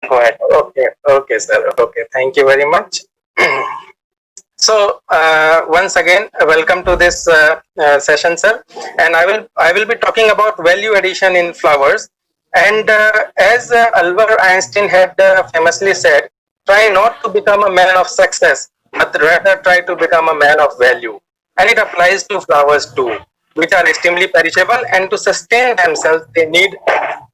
Go ahead. Okay, sir. Okay, thank you very much. So once again, welcome to this session, sir. And I will be talking about value addition in flowers. And as Albert Einstein had famously said, try not to become a man of success, but rather try to become a man of value. And it applies to flowers too, which are extremely perishable, and to sustain themselves, they need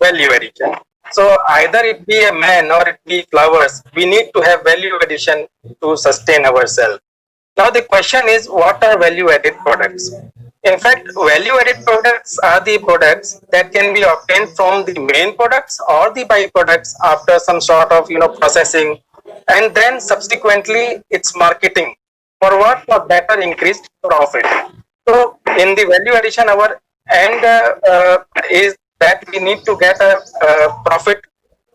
value addition. So either it be a man or it be flowers, we need to have value addition to sustain ourselves. Now the question is, what are value added products? In fact, value added products are the products that can be obtained from the main products or the byproducts after some sort of processing, and then subsequently its marketing. For what? For better increased profit. So in the value addition, our end is that we need to get a profit,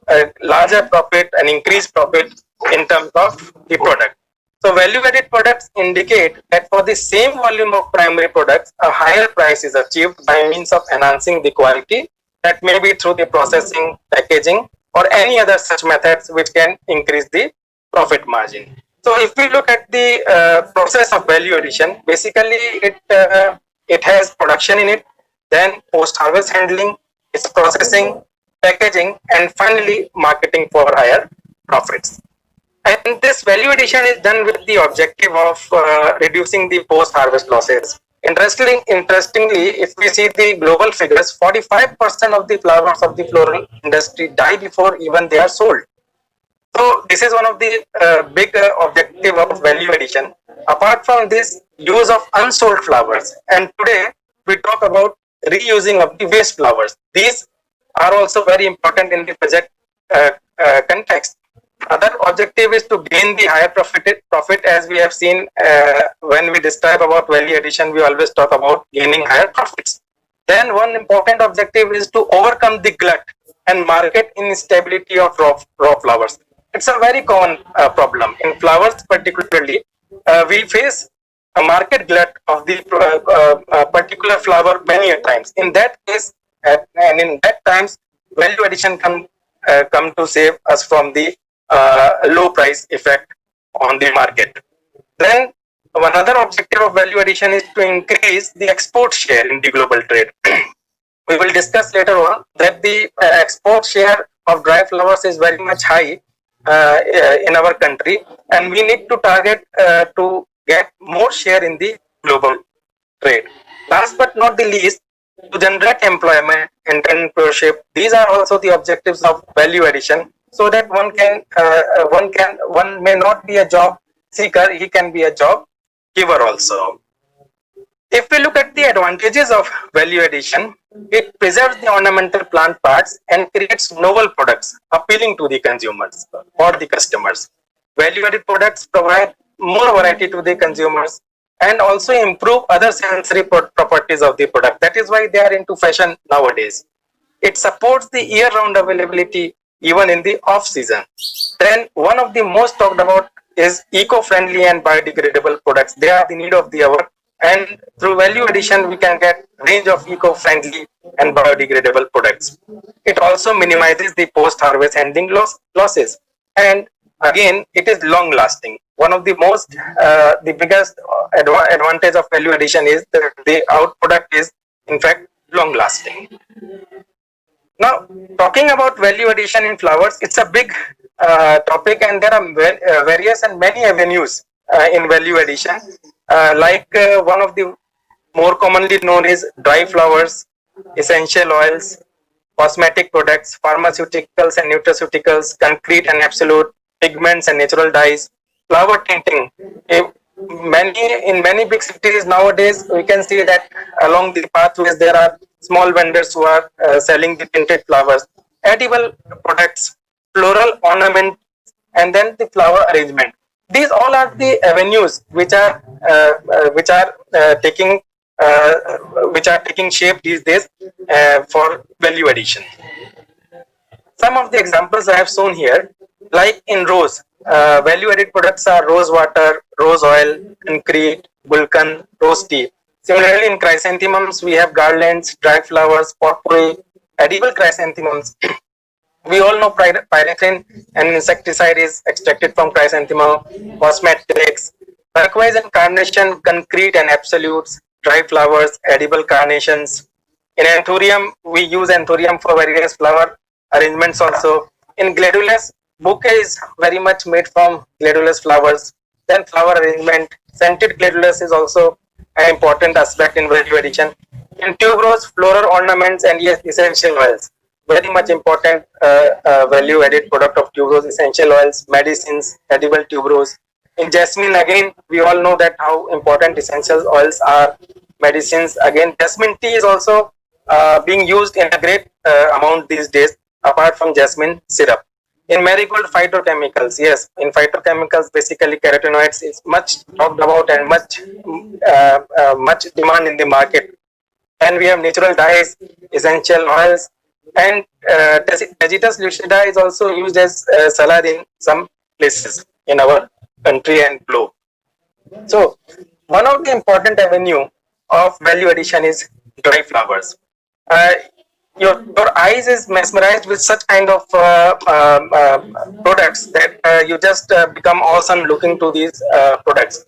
a larger profit, an increased profit in terms of the product. So value added products indicate that for the same volume of primary products, a higher price is achieved by means of enhancing the quality, that may be through the processing, packaging, or any other such methods which can increase the profit margin. So if we look at the process of value addition, basically it has production in it, then post-harvest handling, its processing, packaging, and finally marketing for higher profits. And this value addition is done with the objective of reducing the post-harvest losses. Interestingly, if we see the global figures, 45% of the flowers of the floral industry die before even they are sold. So this is one of the big objective of value addition. Apart from this, use of unsold flowers. And today we talk about reusing of the waste flowers. These are also very important in the project context. Other objective is to gain the higher profit, as we have seen when we describe about value addition, we always talk about gaining higher profits. Then one important objective is to overcome the glut and market instability of raw flowers. It's a very common problem. In flowers particularly, we face a market glut of the particular flower many a times. In that case, and in that times, value addition come to save us from the low price effect on the market. Then another objective of value addition is to increase the export share in the global trade. We will discuss later on that the export share of dry flowers is very much high in our country, and we need to target to get more share in the global trade. Last but not the least, to generate employment, entrepreneurship. These are also the objectives of value addition, so that one may not be a job seeker, he can be a job giver also. If we look at the advantages of value addition, it preserves the ornamental plant parts and creates novel products appealing to the consumers or the customers. Value added products provide more variety to the consumers and also improve other sensory properties of the product. That is why they are into fashion nowadays. It supports the year-round availability even in the off-season. Then one of the most talked about is eco-friendly and biodegradable products. They are the need of the hour, and through value addition we can get range of eco-friendly and biodegradable products. It also minimizes the post-harvest handling losses, and again it is long-lasting. One of the most the biggest advantage of value addition is that the out product is in fact long-lasting. Now, talking about value addition in flowers, it's a big topic, and there are various and many avenues in value addition. One of the more commonly known is dry flowers, essential oils, cosmetic products, pharmaceuticals and nutraceuticals, concrete and absolute, pigments and natural dyes, flower tinting. In many big cities nowadays, we can see that along the pathways there are small vendors who are selling the tinted flowers, edible products, floral ornament, and then the flower arrangement. These all are the avenues which are taking shape these days for value addition. Some of the examples I have shown here, like in rose, value added products are rose water, rose oil, concrete, gulkan, rose tea. Similarly, in chrysanthemums, we have garlands, dry flowers, potpourri, edible chrysanthemums. We all know pyrethrin, an insecticide, is extracted from chrysanthemum, cosmetics, turquoise and carnation, concrete and absolutes, dry flowers, edible carnations. In anthurium, we use anthurium for various flower arrangements also. In gladulus, bouquet is very much made from gladulus flowers. Then flower arrangement, scented gladulus is also an important aspect in value addition. In tuberose, floral ornaments and yes, essential oils. Very much important value added product of tuberose, essential oils, medicines, edible tuberose. In jasmine, again, we all know that how important essential oils are, medicines. Again, jasmine tea is also being used in a great amount these days, apart from jasmine syrup. In marigold, phytochemicals, yes, in phytochemicals, basically carotenoids is much talked about and much demand in the market. And we have natural dyes, essential oils, and Tacitus lucida is also used as salad in some places in our country and globe. So one of the important avenue of value addition is dry flowers. Your eyes is mesmerized with such kind of products that you just become awesome looking to these products.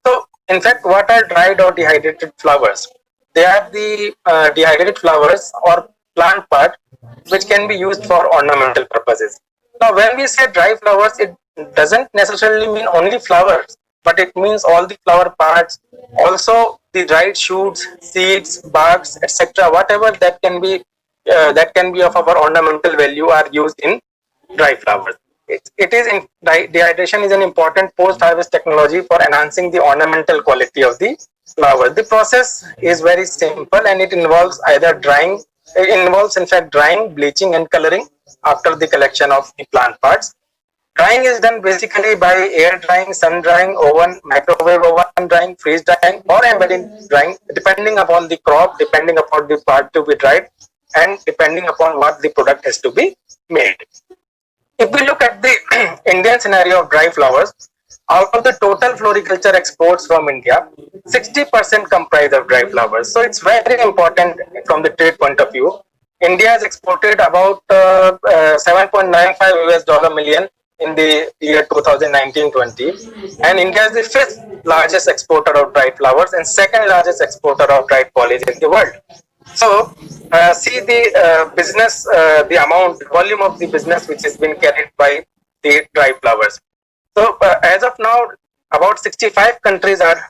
So in fact, what are dried or dehydrated flowers? They are the dehydrated flowers or plant part which can be used for ornamental purposes. Now when we say dry flowers, it doesn't necessarily mean only flowers, but it means all the flower parts, also the dried shoots, seeds, barks, etc. Whatever that can be of our ornamental value are used in dry flowers. Dehydration is an important post-harvest technology for enhancing the ornamental quality of the flower. The process is very simple and it involves either drying. It involves in fact drying, bleaching, and coloring after the collection of the plant parts. Drying is done basically by air drying, sun drying, oven, microwave oven drying, freeze drying, or embedding drying, depending upon the crop, depending upon the part to be dried, and depending upon what the product has to be made. If we look at the Indian scenario of dry flowers, out of the total floriculture exports from India, 60% comprise of dry flowers. So it's very important from the trade point of view. India has exported about $7.95 million in the year 2019-20, and India is the fifth largest exporter of dried flowers and second largest exporter of dried foliage in the world. So see the business, the amount, volume of the business which has been carried by the dry flowers. So as of now, about 65 countries are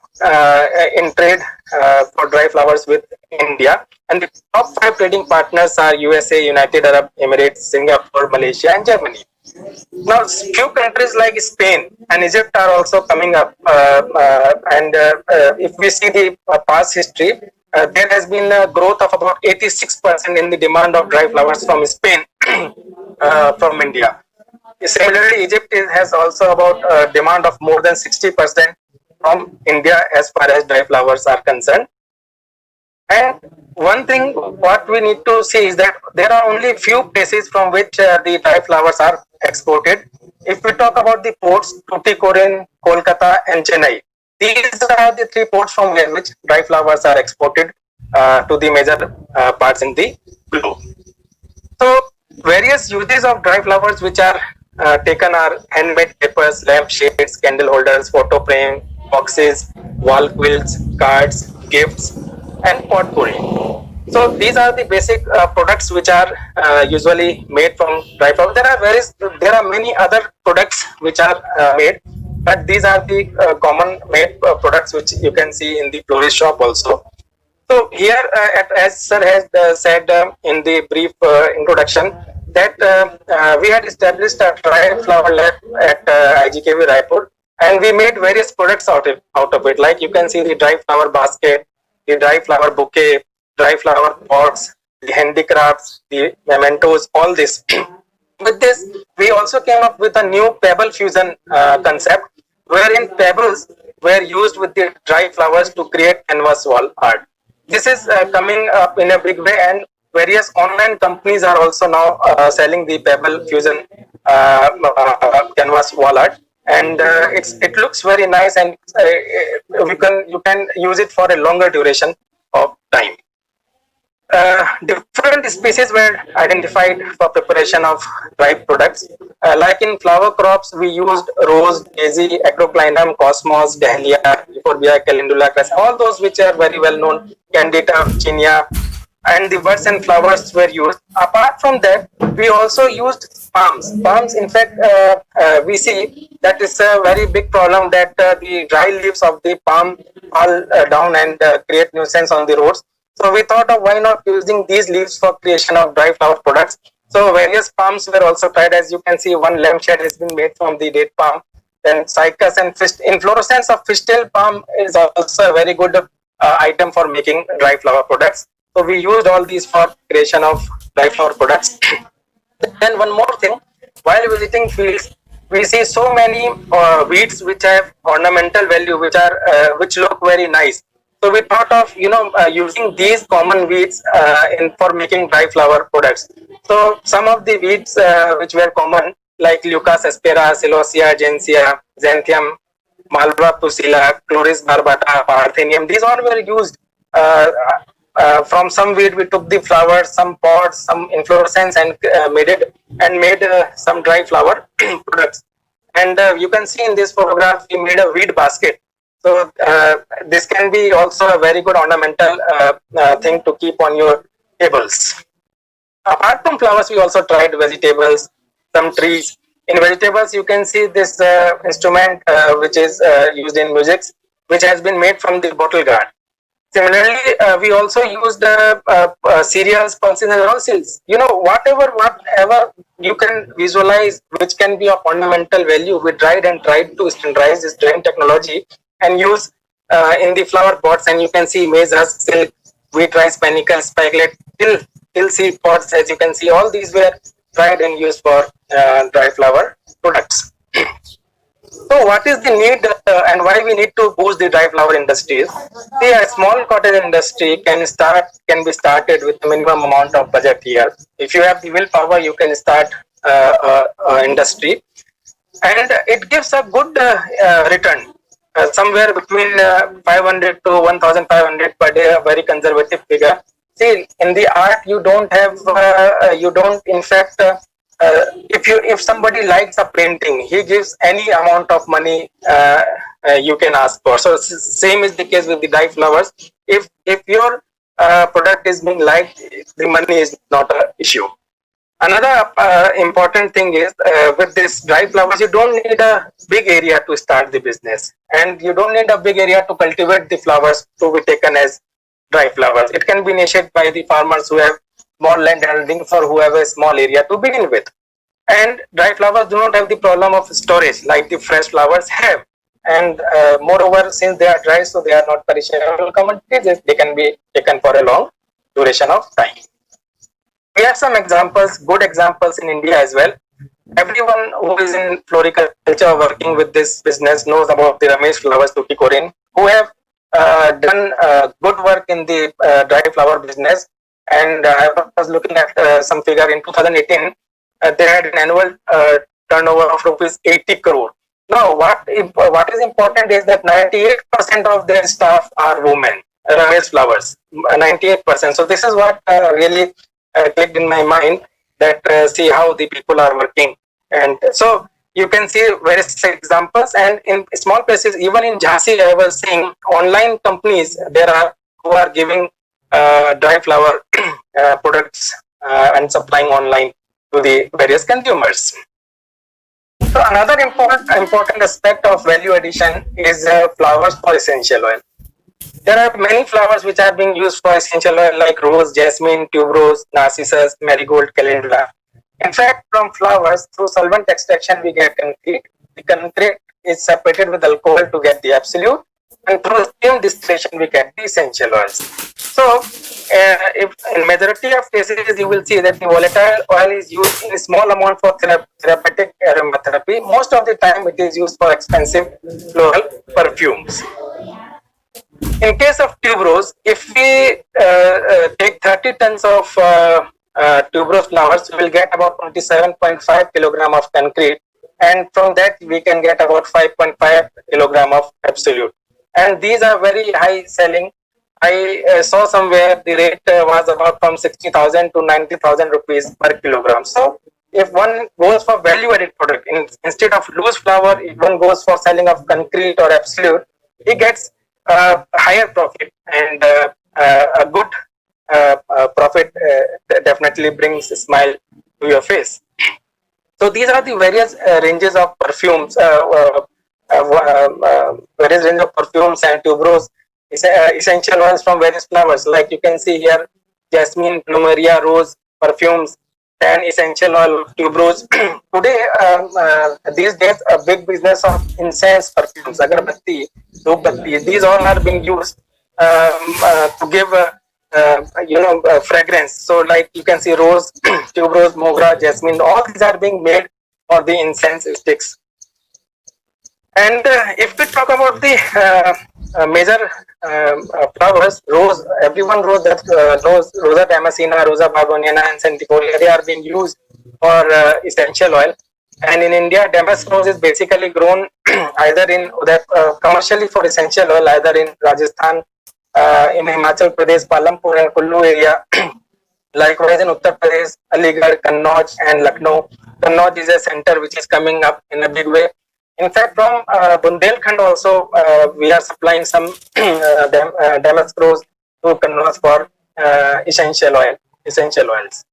in trade for dry flowers with India, and the top 5 trading partners are USA, United Arab Emirates, Singapore, Malaysia, and Germany. Now, few countries like Spain and Egypt are also coming up, and if we see the past history, there has been a growth of about 86% in the demand of dry flowers from Spain from India. Similarly, Egypt has also about demand of more than 60% from India as far as dry flowers are concerned. And one thing what we need to see is that there are only few places from which the dry flowers are exported. If we talk about the ports, Tuticorin, Kolkata, and Chennai, these are the 3 ports from which dry flowers are exported to the major parts in the globe. So various uses of dry flowers which are taken are handmade papers, lamp shades, candle holders, photo frame, boxes, wall quilts, cards, gifts, and potpourri. So these are the basic products which are usually made from dry flowers. There are many other products which are made, but these are the common made products which you can see in the florist shop also. So here, as sir has said in the brief introduction, that we had established a dry flower lab at 𝐺𝐾V Raipur, and we made various products out of it. Like you can see the dry flower basket, the dry flower bouquet, dry flower pots, the handicrafts, the mementos, all this. With this, we also came up with a new Pebble Fusion concept, wherein pebbles were used with the dry flowers to create canvas wall art. This is coming up in a big way, and various online companies are also now selling the Pebble Fusion canvas wall art, and it looks very nice, and you can use it for a longer duration of time. different species were identified for preparation of dried products. Like in flower crops, we used rose, daisy, acroclinum, cosmos, dahlia, euphorbia, calendula, all those which are very well known, candida, chinia, and the buds and flowers were used. Apart from that, we also used palms. Palms, in fact, we see that is a very big problem that the dry leaves of the palm fall down and create nuisance on the roads. So we thought of why not using these leaves for creation of dry flower products. So various palms were also tried. As you can see, one lampshade has been made from the date palm. Then cycas and inflorescence of fishtail palm is also a very good item for making dry flower products. So we used all these for creation of dry flower products. Then one more thing, while visiting fields, we see so many weeds which have ornamental value, which look very nice. So we thought of using these common weeds for making dry flower products. So some of the weeds which were common, like Leucas aspera, Celosia, Gentiana, Xanthium, Malva pusilla, Chloris barbata, Parthenium, these all were used. From some weed we took the flowers, some pods, some inflorescence, and made some dry flower products. And you can see in this photograph we made a weed basket. So this can be also a very good ornamental thing to keep on your tables. Apart from flowers, we also tried vegetables, some trees. In vegetables, you can see this instrument which is used in music, which has been made from the bottle gourd. Similarly, we also used cereals, pulses, and oilseeds. Whatever you can visualize, which can be of ornamental value, we tried and tried to standardize this drying technology and use in the flower pots. And you can see maize husk, silk, wheat rice, panicle, spikelet, till seed pots. As you can see, all these were tried and used for dry flower products. So what is the need and why we need to boost the dry flower industries? See, a small cottage industry can be started with a minimum amount of budget here. If you have the willpower, you can start industry, and it gives a good return. Somewhere between 500 to 1,500 per day, a very conservative figure. See, in the art, you don't in fact. If somebody likes a painting, he gives any amount of money you can ask for. So same is the case with the dry flowers. If your product is being liked, the money is not an issue. Another important thing is with this dry flowers, you don't need a big area to start the business, and you don't need a big area to cultivate the flowers to be taken as dry flowers. It can be initiated by the farmers who have small land holdings or who have a small area to begin with. And dry flowers do not have the problem of storage like the fresh flowers have. And moreover, since they are dry, so they are not perishable commodities, they can be taken for a long duration of time. We have some examples, good examples in India as well. Everyone who is in floriculture working with this business knows about the Ramesh Flowers Tuticorin, who have done good work in the dry flower business. And I was looking at some figure in 2018, they had an annual turnover of rupees 80 crore. Now, what is important is that 98% of their staff are women, Ramesh Flowers, 98%. So this is what really clicked in my mind, that see how the people are working. And so you can see various examples, and in small places, even in Jhansi, I was seeing online companies there are who are giving dry flower products and supplying online to the various consumers. So another important aspect of value addition is flowers for essential oil. There are many flowers which are being used for essential oil, like rose, jasmine, tuberose, narcissus, marigold, calendula. In fact, from flowers, through solvent extraction, we get concrete. The concrete is separated with alcohol to get the absolute, and through steam distillation, we get the essential oils. So, if in majority of cases, you will see that the volatile oil is used in small amount for therapeutic aromatherapy. Most of the time, it is used for expensive floral perfumes. In case of tuberose, if we take 30 tons of tuberose flowers, we will get about 27.5 kilogram of concrete, and from that we can get about 5.5 kilogram of absolute. And these are very high selling I saw somewhere the rate was about from 60,000 to 90,000 rupees per kilogram. So if one goes for value added product, instead of loose flower, if one goes for selling of concrete or absolute, he gets higher profit, and a good profit definitely brings a smile to your face. So these are the various ranges of perfumes, various range of perfumes and tuberose, essential oils from various flowers. Like you can see here, jasmine, plumeria, rose, perfumes, and essential oil tuberose. Today, these days, a big business of incense perfumes, agarbatti, dhupbatti, these all are being used to give fragrance. So like you can see rose, tuberose, mogra, jasmine, all these are being made for the incense sticks. And if we talk about the major flowers, rose, everyone knows that Rosa damascena, Rosa begoniana, and centifolia, they are being used for essential oil. And in India, damask rose is basically grown either in commercially for essential oil, either in Rajasthan, in Himachal Pradesh, Palampur and Kullu area. Likewise in Uttar Pradesh, Aligarh, Kannauj and Lucknow. Kannauj is a center which is coming up in a big way. In fact, from Bundelkhand also, we are supplying some damask rose to Kannauj for essential oils.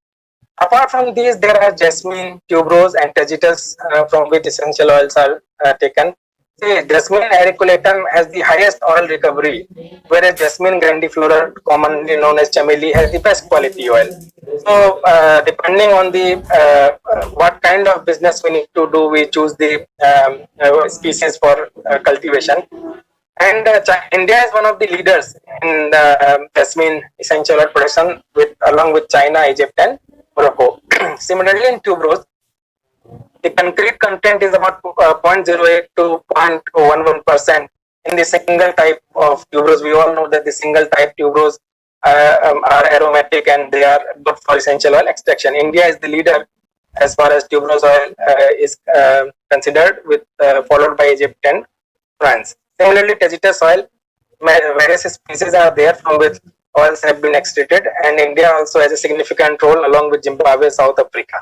Apart from these, there are jasmine, tuberose, and tacitus, from which essential oils are taken. See, jasmine auriculatum has the highest oil recovery, whereas jasmine grandiflora, commonly known as chameli, has the best quality oil. So, depending on the what kind of business we need to do, we choose the species for cultivation. And India is one of the leaders in the jasmine essential oil production, along with China, Egypt, and Morocco. Similarly, in tuberose, the concrete content is about 0.08 to 0.11% in the single type of tuberose. We all know that the single type tuberose are aromatic and they are good for essential oil extraction. India is the leader as far as tuberose oil is considered, followed by Egypt and France. Similarly, tacitus oil, various species are there from which oils have been extracted, and India also has a significant role along with Zimbabwe, South Africa.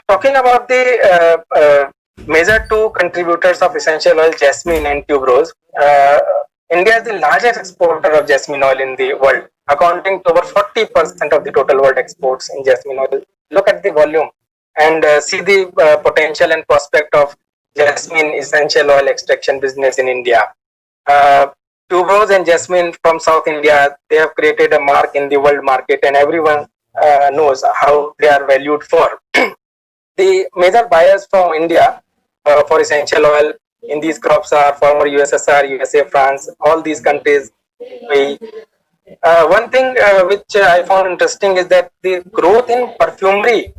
Talking about the major two contributors of essential oil, jasmine and tuberose, India is the largest exporter of jasmine oil in the world, accounting to over 40% of the total world exports in jasmine oil. Look at the volume and see the potential and prospect of jasmine essential oil extraction business in India. Tuberose and jasmine from South India, they have created a mark in the world market, and everyone knows how they are valued for. The major buyers from India for essential oil in these crops are former USSR, USA, France, all these countries. One thing which I found interesting is that the growth in perfumery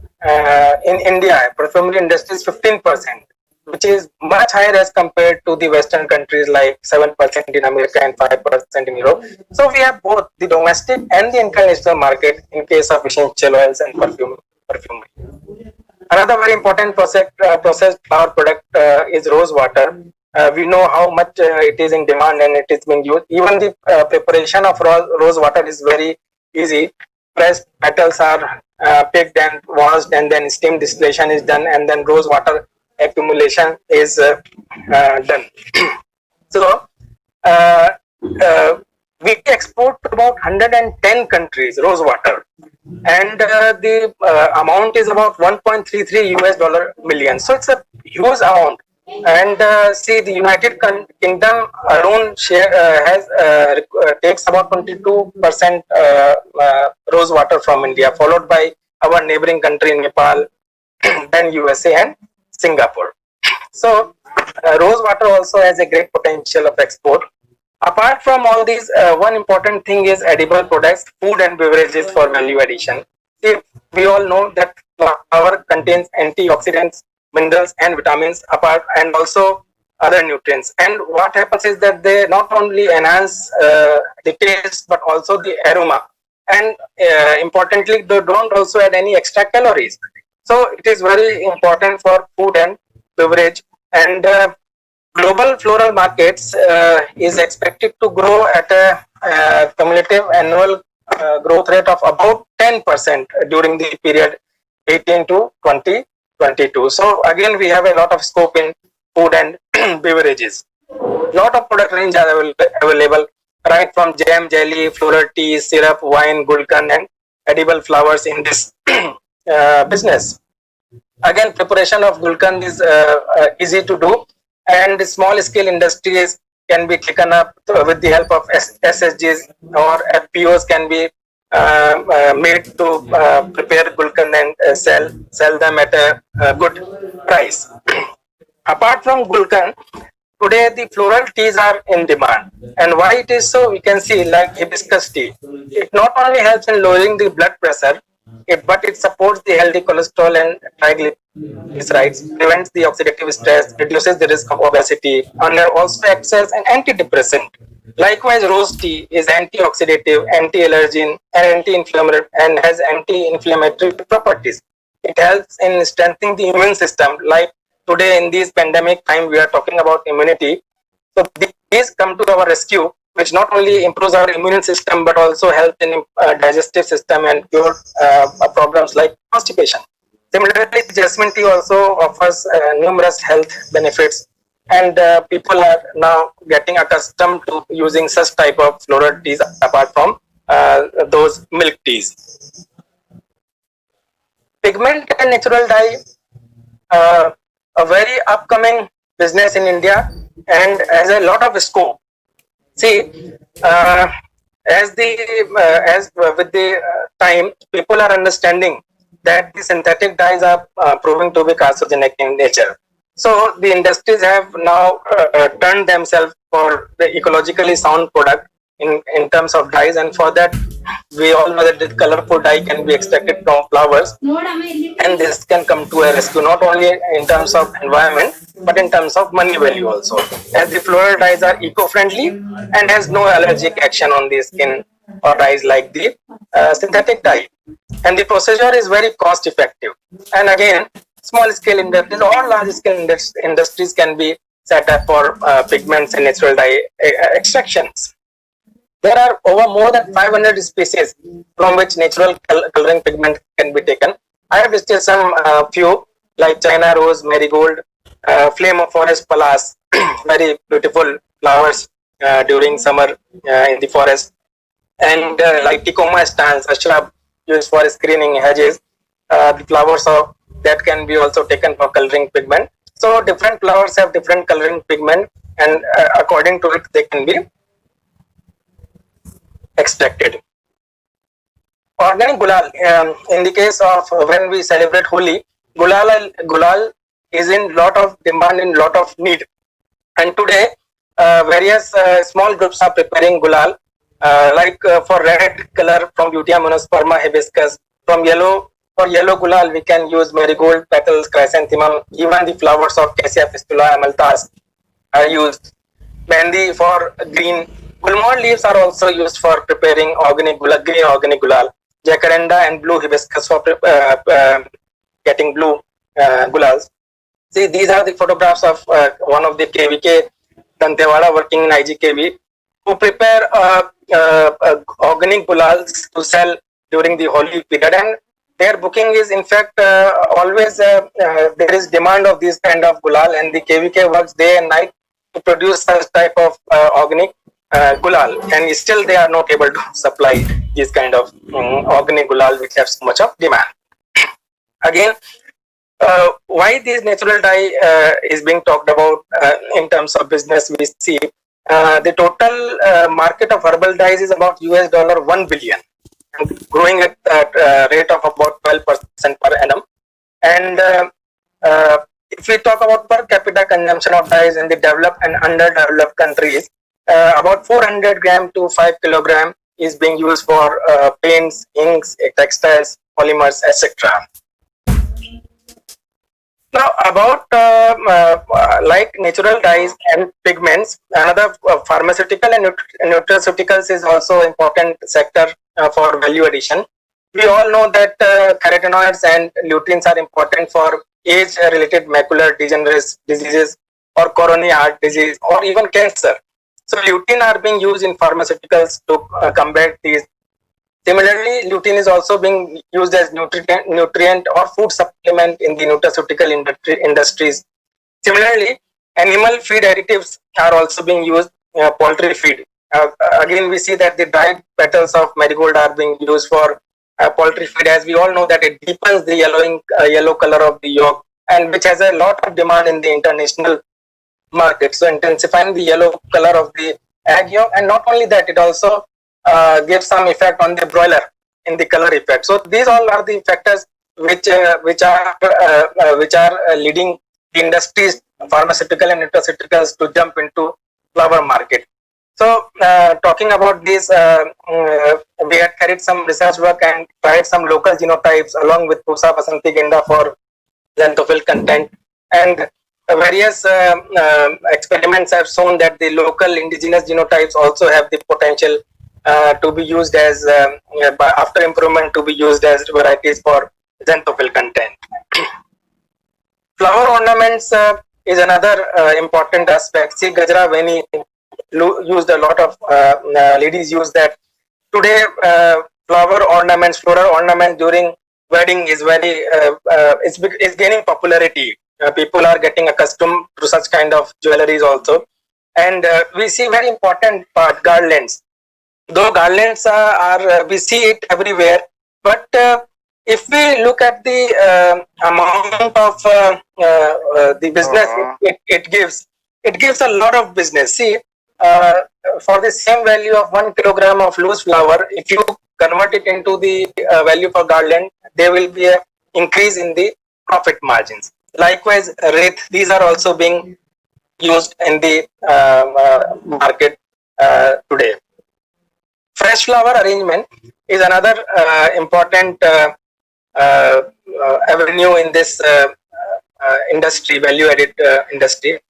in India, perfumery industry is 15%, which is much higher as compared to the Western countries, like 7% in America and 5% in Europe. So we have both the domestic and the international market in case of essential oils and perfumery. Another very important processed flower product is rose water. We know how much it is in demand and it is being used. Even the preparation of rose water is very easy. Pressed petals are picked and washed, and then steam distillation is done, and then rose water accumulation is done. So we export to about 110 countries rose water, and the amount is about $1.33 million. So it's a huge amount. And see, the United Kingdom alone takes about 22% rose water from India, followed by our neighboring country Nepal, then USA and Singapore. So rose water also has a great potential of export. Apart from all these, one important thing is edible products, food and beverages for value addition. See, we all know that flower contains antioxidants, minerals and vitamins, and also other nutrients. And what happens is that they not only enhance the taste but also the aroma. And importantly, they don't also add any extra calories. So it is very important for food and beverage. And Global floral markets is expected to grow at a cumulative annual growth rate of about 10% during the period 18 to 2022. So again, we have a lot of scope in food and beverages. Lot of product range are available, right from jam, jelly, floral tea, syrup, wine, gulkan, and edible flowers in this business. Again, preparation of gulkan is easy to do, and small scale industries can be taken up with the help of SSGs, or FPOs can be made to prepare gulkan and sell them at a good price. Apart from gulkan, today the floral teas are in demand. And why it is so, we can see like hibiscus tea. It not only helps in lowering the blood pressure, but it supports the healthy cholesterol and triglycerides, prevents the oxidative stress, reduces the risk of obesity, and also acts as an antidepressant. Likewise, rose tea is antioxidative, anti-allergen, and anti-inflammatory, and has anti-inflammatory properties. It helps in strengthening the immune system. Like today in this pandemic time, we are talking about immunity. So these come to our rescue, which not only improves our immune system but also helps in digestive system and cure problems like constipation. Similarly, jasmine tea also offers numerous health benefits, and people are now getting accustomed to using such type of floral teas apart from those milk teas. Pigment and natural dye, a very upcoming business in India and has a lot of scope. See, as with the time, people are understanding that the synthetic dyes are proving to be carcinogenic in nature. So the industries have now turned themselves for the ecologically sound product in terms of dyes, and for that we all know that the colorful dye can be extracted from flowers, and this can come to a rescue not only in terms of environment but in terms of money value also, as the floral dyes are eco-friendly and has no allergic action on the skin or dyes like the synthetic dye, and the procedure is very cost effective. And again, small scale industries or large scale industries can be set up for pigments and natural dye extractions. There are over more than 500 species from which natural coloring pigment can be taken. I have listed some few like China rose, marigold, flame of forest pallas, very beautiful flowers during summer in the forest, and like Tecoma stands, a shrub used for screening hedges. The flowers of that can be also taken for coloring pigment. So different flowers have different coloring pigment, and according to it they can be extracted. Organic gulal, in the case of when we celebrate Holi, gulal is in lot of demand, in lot of need, and today various small groups are preparing gulal, like for red color from Butea monosperma hibiscus, from yellow, for yellow gulal we can use marigold petals, chrysanthemum, even the flowers of Cassia fistula amalthus are used. Mehendi for green. Gulmohar leaves are also used for preparing organic gulal, green organic gulal. Jacaranda and blue hibiscus for getting blue gulals. See, these are the photographs of one of the KVK Dantewada working in IGKV, who prepare organic gulals to sell during the Holi period, and their booking is in fact always there is demand of this kind of gulal, and the KVK works day and night to produce such type of organic gulal, and still they are not able to supply this kind of organic gulal which have so much of demand. Again, why this natural dye is being talked about in terms of business, we see the total market of herbal dyes is about $1 billion, and growing at a rate of about 12% per annum. And if we talk about per capita consumption of dyes in the developed and underdeveloped countries, about 400 gram to 5 kilogram is being used for paints, inks, textiles, polymers, etc. Now about like natural dyes and pigments, another pharmaceutical and nutraceuticals is also important sector for value addition. We all know that carotenoids and luteins are important for age-related macular degenerative diseases, or coronary heart disease, or even cancer. So lutein are being used in pharmaceuticals to combat these. Similarly, lutein is also being used as nutrient or food supplement in the nutraceutical industries. Similarly, animal feed additives are also being used, poultry feed. Again, we see that the dried petals of marigold are being used for poultry feed, as we all know that it deepens the yellow color of the yolk, and which has a lot of demand in the international market. So intensifying the yellow color of the egg yolk, and not only that, it also gives some effect on the broiler in the color effect. So these all are the factors which are leading the industries, pharmaceutical and nutraceuticals, to jump into flower market. So talking about this, we had carried some research work and tried some local genotypes along with Pusa Basanti Genda for xanthophyll content, and various experiments have shown that the local indigenous genotypes also have the potential to be used as after improvement, to be used as varieties for xanthophyll content. Flower ornaments is another important aspect. See, Gajra Veni used a lot of ladies use that. Today, floral ornament during wedding is very is gaining popularity. People are getting accustomed to such kind of jewelries also, and we see very important part, garlands. Though garlands are we see it everywhere, but if we look at the amount of the business it gives a lot of business. See, for the same value of 1 kilogram of loose flower, if you convert it into the value for garland, there will be an increase in the profit margins. Likewise, wreath, these are also being used in the market today. Fresh flower arrangement is another important avenue in this industry, value added industry,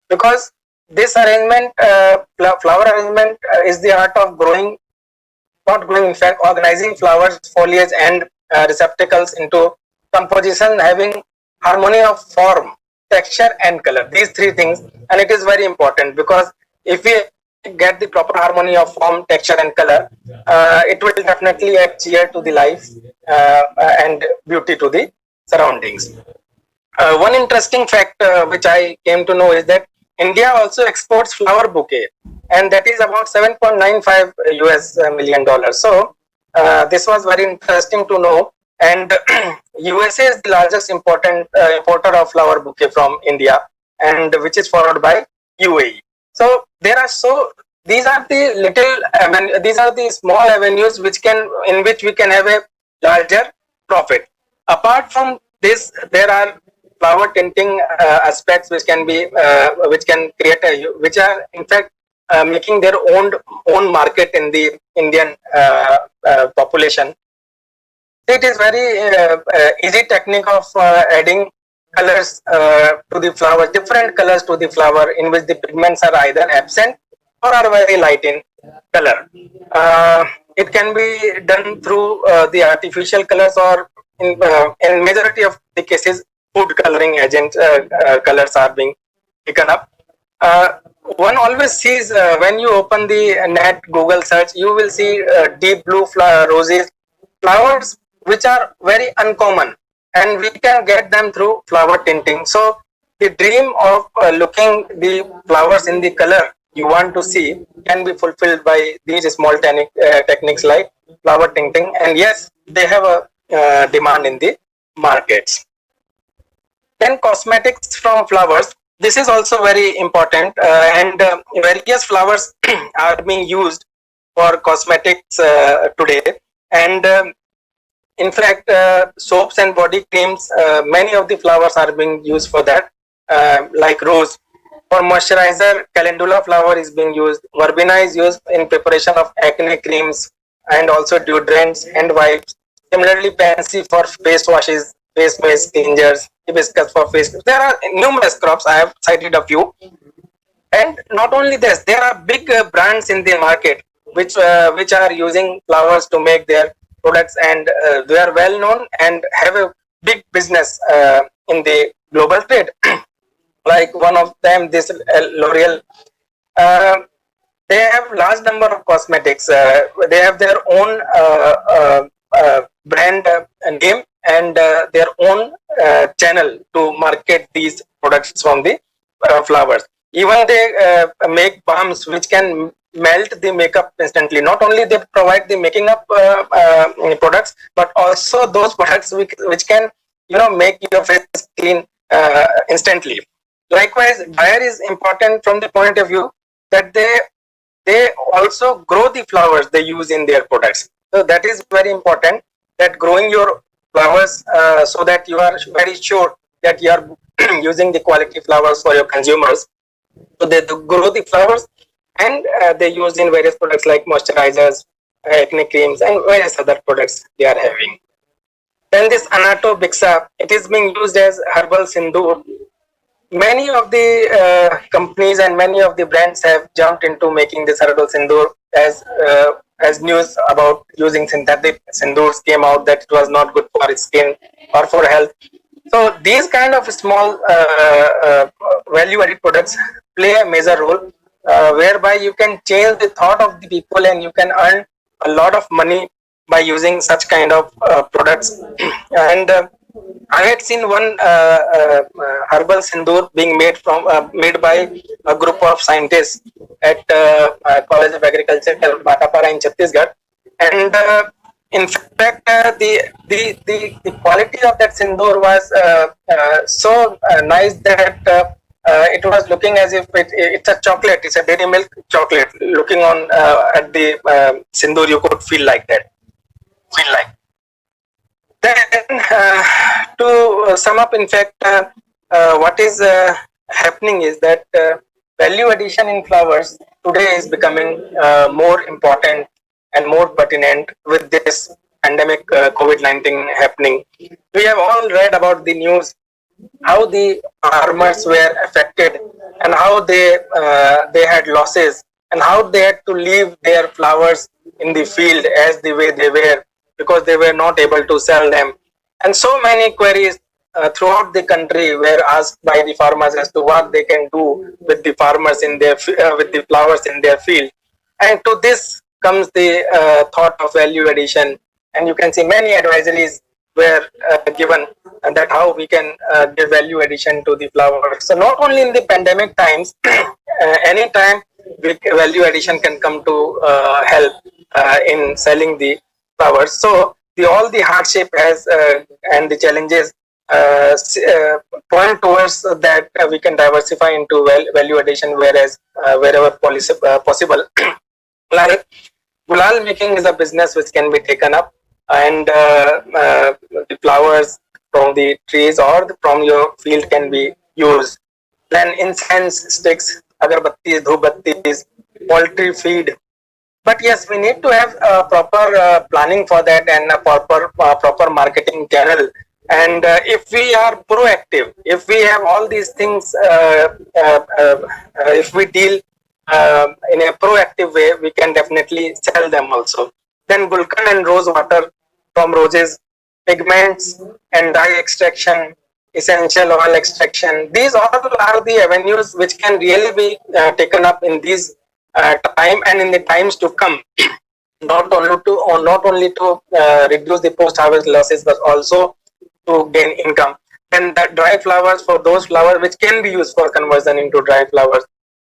because this arrangement, flower arrangement, is the art of in fact, organizing flowers, foliage, and receptacles into composition having harmony of form, texture, and color. These three things, and it is very important, because if we get the proper harmony of form, texture, and color, it will definitely add cheer to the life and beauty to the surroundings. One interesting fact which I came to know is that India also exports flower bouquet, and that is about $7.95 million. So this was very interesting to know. And USA is the largest importer of flower bouquet from India, and which is followed by UAE. So these are the small avenues in which we can have a larger profit. Apart from this, there are flower tinting aspects which can create which are in fact making their own market in the Indian population. It is very easy technique of adding colors to the flower, different colors to the flower, in which the pigments are either absent or are very light in color. It can be done through the artificial colors, or in majority of the cases, food coloring agent colors are being taken up. One always sees when you open the net Google search, you will see deep blue roses, flowers which are very uncommon, and we can get them through flower tinting. So the dream of looking the flowers in the color you want to see can be fulfilled by these small techniques like flower tinting, and yes, they have a demand in the markets. Then cosmetics from flowers. This is also very important, and various flowers are being used for cosmetics today. And in fact, soaps and body creams, many of the flowers are being used for that, like rose. For moisturizer, calendula flower is being used. Verbena is used in preparation of acne creams and also deodorants and wipes. Similarly, pansy for face washes, face mask, cleansers, hibiscus for face. There are numerous crops. I have cited a few. And not only this, there are big brands in the market which are using flowers to make their products, and they are well known and have a big business in the global trade. like one of them, this L'Oreal. They have large number of cosmetics. They have their own brand name and their own channel to market these products from the flowers. Even they make balms which can melt the makeup instantly. Not only they provide the making up products, but also those products which can make your face clean instantly. Likewise, buyer is important from the point of view that they also grow the flowers they use in their products. So that is very important, that growing your flowers so that you are very sure that you are using the quality flowers for your consumers. So they grow the flowers and they use in various products like moisturizers, acne creams, and various other products they are having. Then this Anato Bixa, it is being used as herbal sindoor. Many of the companies and many of the brands have jumped into making this herbal sindoor as news about using synthetic sindoors came out that it was not good for skin or for health. So these kind of small value-added products play a major role, whereby you can change the thought of the people and you can earn a lot of money by using such kind of products. And I had seen one herbal sindoor being made by a group of scientists at College of Agriculture, 𝐷𝐷 in Chhattisgarh, and in fact, the quality of that sindoor was so nice that it was looking as if it's a chocolate. It's a dairy milk chocolate. Looking on at the sindoor, you could feel like that. Then, to sum up, in fact, what is happening is that value addition in flowers today is becoming more important and more pertinent with this pandemic COVID-19 happening. We have all read about the news, how the farmers were affected and how they had losses and how they had to leave their flowers in the field as the way they were, because they were not able to sell them. And so many queries throughout the country were asked by the farmers as to what they can do with the farmers in their with the flowers in their field. And to this comes the thought of value addition, and you can see many advisories were given that how we can give value addition to the flowers. So not only in the pandemic times, any time value addition can come to help in selling the flowers. So all the hardship and the challenges point towards that we can diversify into value addition, whereas wherever possible. Like gulal making is a business which can be taken up, and the flowers from the trees or from your field can be used. Then incense sticks, agarbattis, dhoobattis, poultry feed. But yes, we need to have a proper planning for that and a proper marketing channel. And if we are proactive, if we have all these things, if we deal in a proactive way, we can definitely sell them also. Then gulkan and rose water from roses, pigments and dye extraction, essential oil extraction. These all are the avenues which can really be taken up in these time and in the times to come. Not only to reduce the post-harvest losses, but also to gain income. Then the dry flowers, for those flowers which can be used for conversion into dry flowers.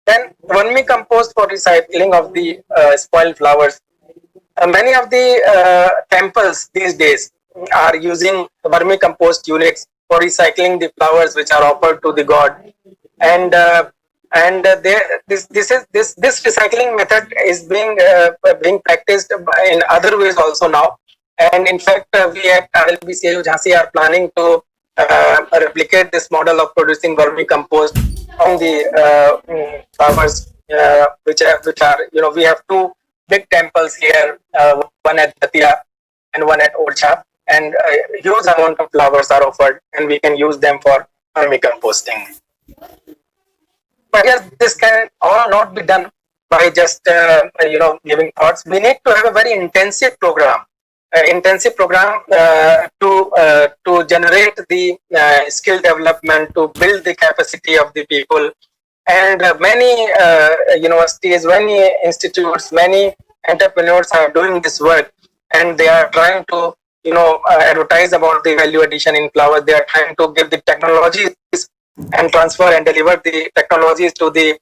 Then vermicompost for recycling of the spoiled flowers. Many of the temples these days are using vermicompost units for recycling the flowers which are offered to the god. And this recycling method is being practiced in other ways also now. And in fact, we at 𝐸𝐶𝐢𝐒 are planning to replicate this model of producing vermicompost from the flowers, which are we have two big temples here, one at Datia and one at Orcha, and a huge amount of flowers are offered, and we can use them for vermicomposting. But yes, this can all not be done by just giving thoughts. We need to have a very intensive program intensive program to generate the skill development, to build the capacity of the people. And many universities, many institutes, many entrepreneurs are doing this work, and they are trying to advertise about the value addition in flowers. They are trying to give the technologies and transfer and deliver the technologies to the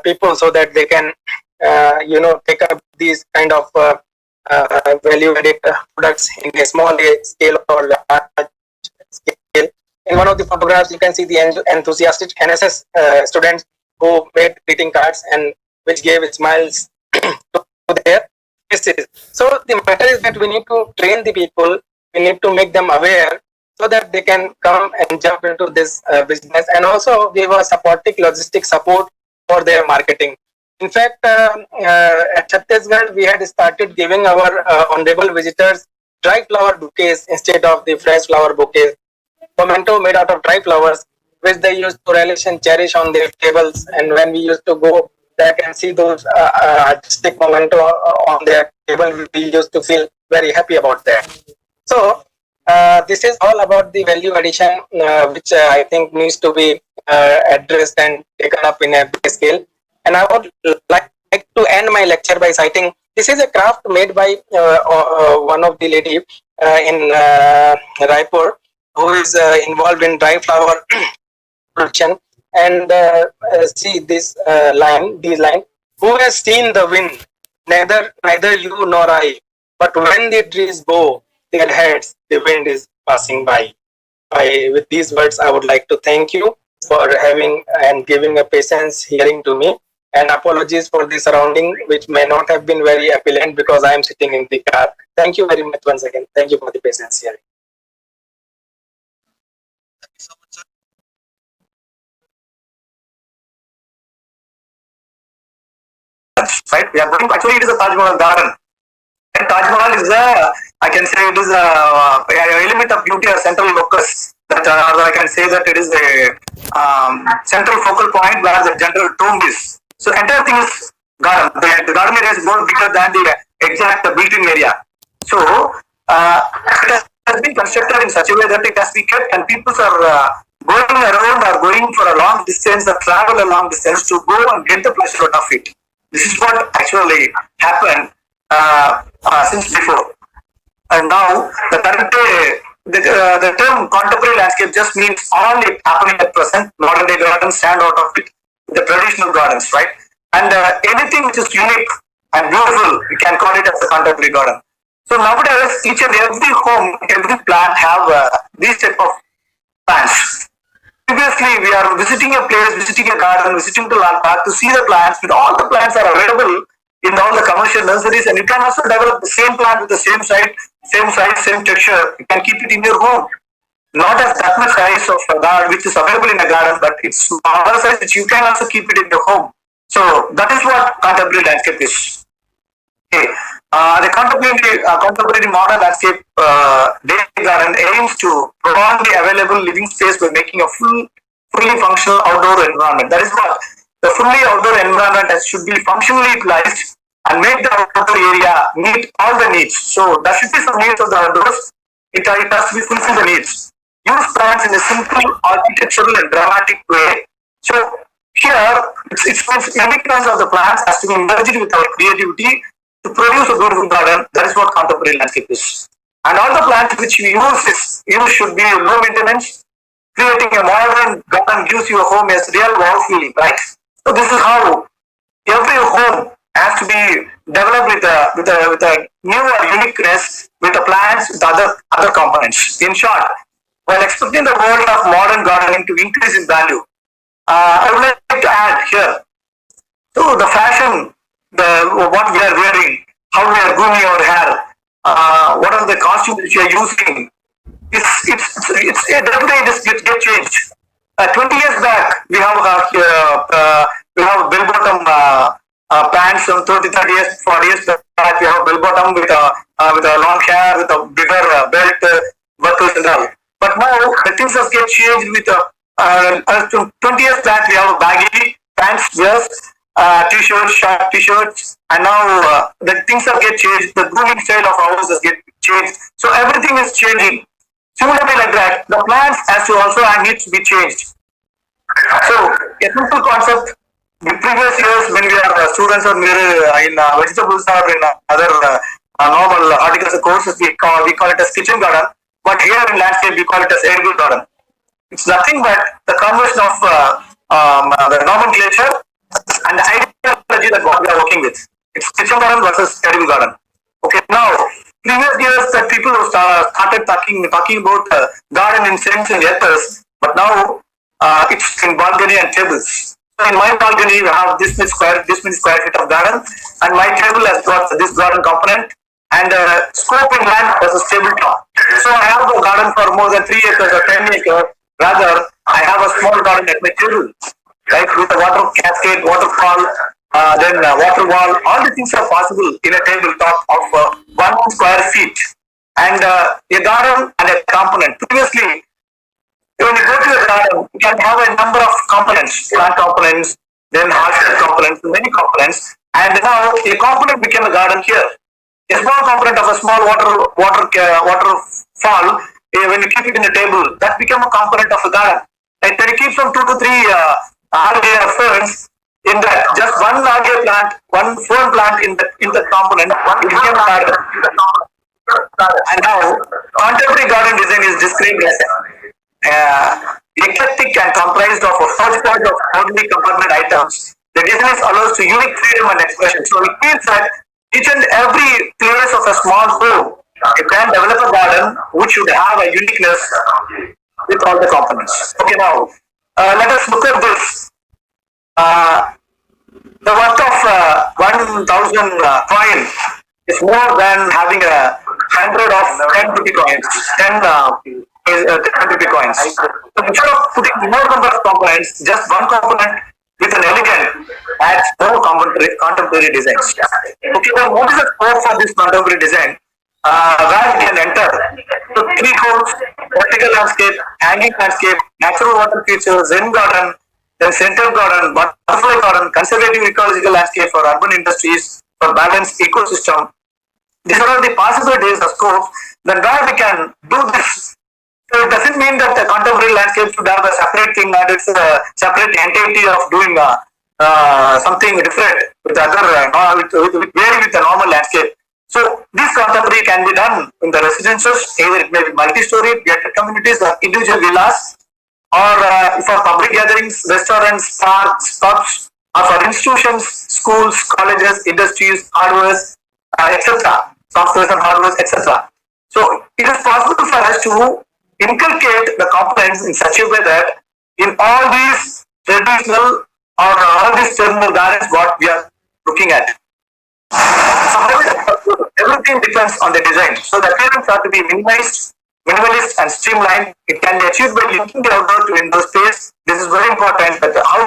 people, so that they can take up these kind of value added products in a small scale or large scale. In one of the photographs, you can see the enthusiastic NSS students who made greeting cards and which gave smiles to their faces. So the matter is that we need to train the people, we need to make them aware, so that they can come and jump into this business, and also give a supporting logistic support for their marketing. In fact, at Chhattisgarh, we had started giving our honorable visitors dry flower bouquets instead of the fresh flower bouquets. Memento made out of dry flowers, which they used to relish and cherish on their tables. And when we used to go back and see those artistic memento on their table, we used to feel very happy about that. So this is all about the value addition, which I think needs to be addressed and taken up in a big scale. And I would like to end my lecture by citing, this is a craft made by one of the lady in Raipur, who is involved in dry flower production. And see this line, who has seen the wind? Neither you nor I. But when the trees bow their heads, the wind is passing by. With these words, I would like to thank you for having and giving a patience hearing to me. And apologies for the surrounding, which may not have been very appealing because I am sitting in the car. Thank you very much once again. Thank you for the patience hearing. Thank you so much, sir. Right? We are going, actually it is a Taj Mahal garden. And Taj Mahal is I can say it is a element of beauty, a central locus. That I can say that it is a central focal point where the general tomb is. So entire thing is garden. The garden area is more bigger than the exact built-in area. So it has been constructed in such a way that it has been kept, and people are going around or going for a long distance, or travel a long distance to go and get the pleasure out of it. This is what actually happened since before. And now the current the term contemporary landscape just means all it happening at present. Modern day gardens stand out of it, the traditional gardens, right? And anything which is unique and beautiful, we can call it as a contemporary garden. So nowadays, each and every home, every plant have these type of plants. Previously, we are visiting a place, visiting a garden, visiting the land park to see the plants. With all the plants are available in all the commercial nurseries, and you can also develop the same plant with the same size, same texture. You can keep it in your home. Not as that much size of a garden which is available in a garden, but it's smaller size which you can also keep it in your home. So that is what contemporary landscape is. Okay. The contemporary modern landscape day garden aims to prolong the available living space by making a fully functional outdoor environment. That is what the fully outdoor environment should be functionally utilized and make the outdoor area meet all the needs. So there should be some needs of the outdoors. It has to be fulfill the needs. Use plants in a simple, architectural and dramatic way. So here, it's mimicry of the plants has to be merged with our creativity to produce a beautiful garden. That is what contemporary landscape is. And all the plants which we use should be low maintenance. Creating a modern garden gives you a home as real wow feeling, right? So this is how every home has to be developed with a new uniqueness with the plants, with other components. In short, while expecting the world of modern gardening to increase in value, I would like to add here. So the fashion, what we are wearing, how we are grooming our hair, what are the costumes which we are using, it's every day this get changed. 20 years back, we have bell bottom pants. From 30 years, 40 years back, we have bell bottom with a long hair, with a bigger belt, buckles and all. But now the things have get changed with 20 years back, we have baggy pants, just t-shirts, short t-shirts, and now the things have get changed. The grooming style of ours has get changed. So everything is changing. Similarly, like that, the plants has to also need to be changed. So a simple concept. The previous years when we are students or in vegetables or in other normal horticulture courses, we call it as kitchen garden. But here in landscape, we call it as edible garden. It's nothing but the conversion of the nomenclature and the ideology that what we are working with. It's kitchen garden versus edible garden. Okay, now previous years that people started talking about garden in sense and letters, but now it's in balcony and tables. So in my balcony, we have this many square feet of garden, and my table has got this garden component and scope in land versus tabletop. So I have a garden for more than 3 acres or 10 acres. Rather, I have a small garden at my table, right, with a water cascade, waterfall, then water wall. All the things are possible in a tabletop of 1 square feet. And a garden and a component. Previously, when you go to a garden, you can have a number of components, plant components, then harvest components, many components, and now a component became a garden here. A small component of a small waterfall, when you keep it in the table, that became a component of a garden. Like when you keep some 2 to 3 algae or ferns in that, just one algae plant, one fern plant in the component, it became a garden. And now, contemporary garden design is described as eclectic and comprised of a hodgepodge of ordinary component items. The design allows to unique freedom and expression. So it means that each and every place of a small home, you can develop a garden which should have a uniqueness with all the components. Okay, now let us look at this. The worth of 1,000 coin is more than having 100 of 10 rupee coins. 10 rupee coins. So instead of putting more number of components, just one component with an elegant adds more contemporary designs. Okay, now what is the scope for this contemporary design? Where we can enter. So 3 homes, vertical landscape, hanging landscape, natural water features, Zen garden, then center garden, butterfly garden, conservative ecological landscape for urban industries, for balanced ecosystem. These are all the possibilities of scope. Then where we can do this. So it doesn't mean that the contemporary landscape should have a separate thing and it's a separate entity of doing something different with other varying with the normal landscape. So this contemporary can be done in the residences, either it may be multi-story, gated communities or individual villas, or for public gatherings, restaurants, parks, pubs, or for institutions, schools, colleges, industries, hardwares, etc., softwares and hardwares, etc. So it is possible for us to inculcate the components in such a way that in all these traditional or all these terminal gardens what we are looking at. Everything depends on the design. So the appearance have to be minimized, minimalist and streamlined. It can be achieved by linking the outdoor to indoor space. This is very important, that how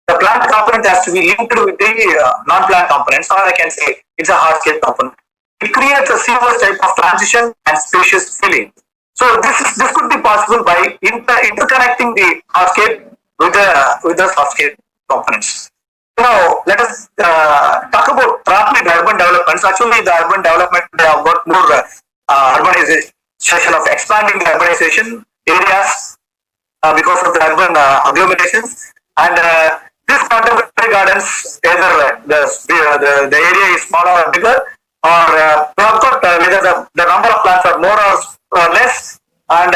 the plant component has to be linked with the non-plant components, or I can say it's a hardscape component. It creates a seamless type of transition and spacious feeling. So this could be possible by interconnecting the hardscape with the softscape components. Now let us talk about rapid urban developments. Actually, the urban development, they have got more urbanization of expanding the urbanization areas because of the urban agglomerations, and these contemporary gardens, either the area is smaller or bigger, or we have got whether the number of plants are more or less, and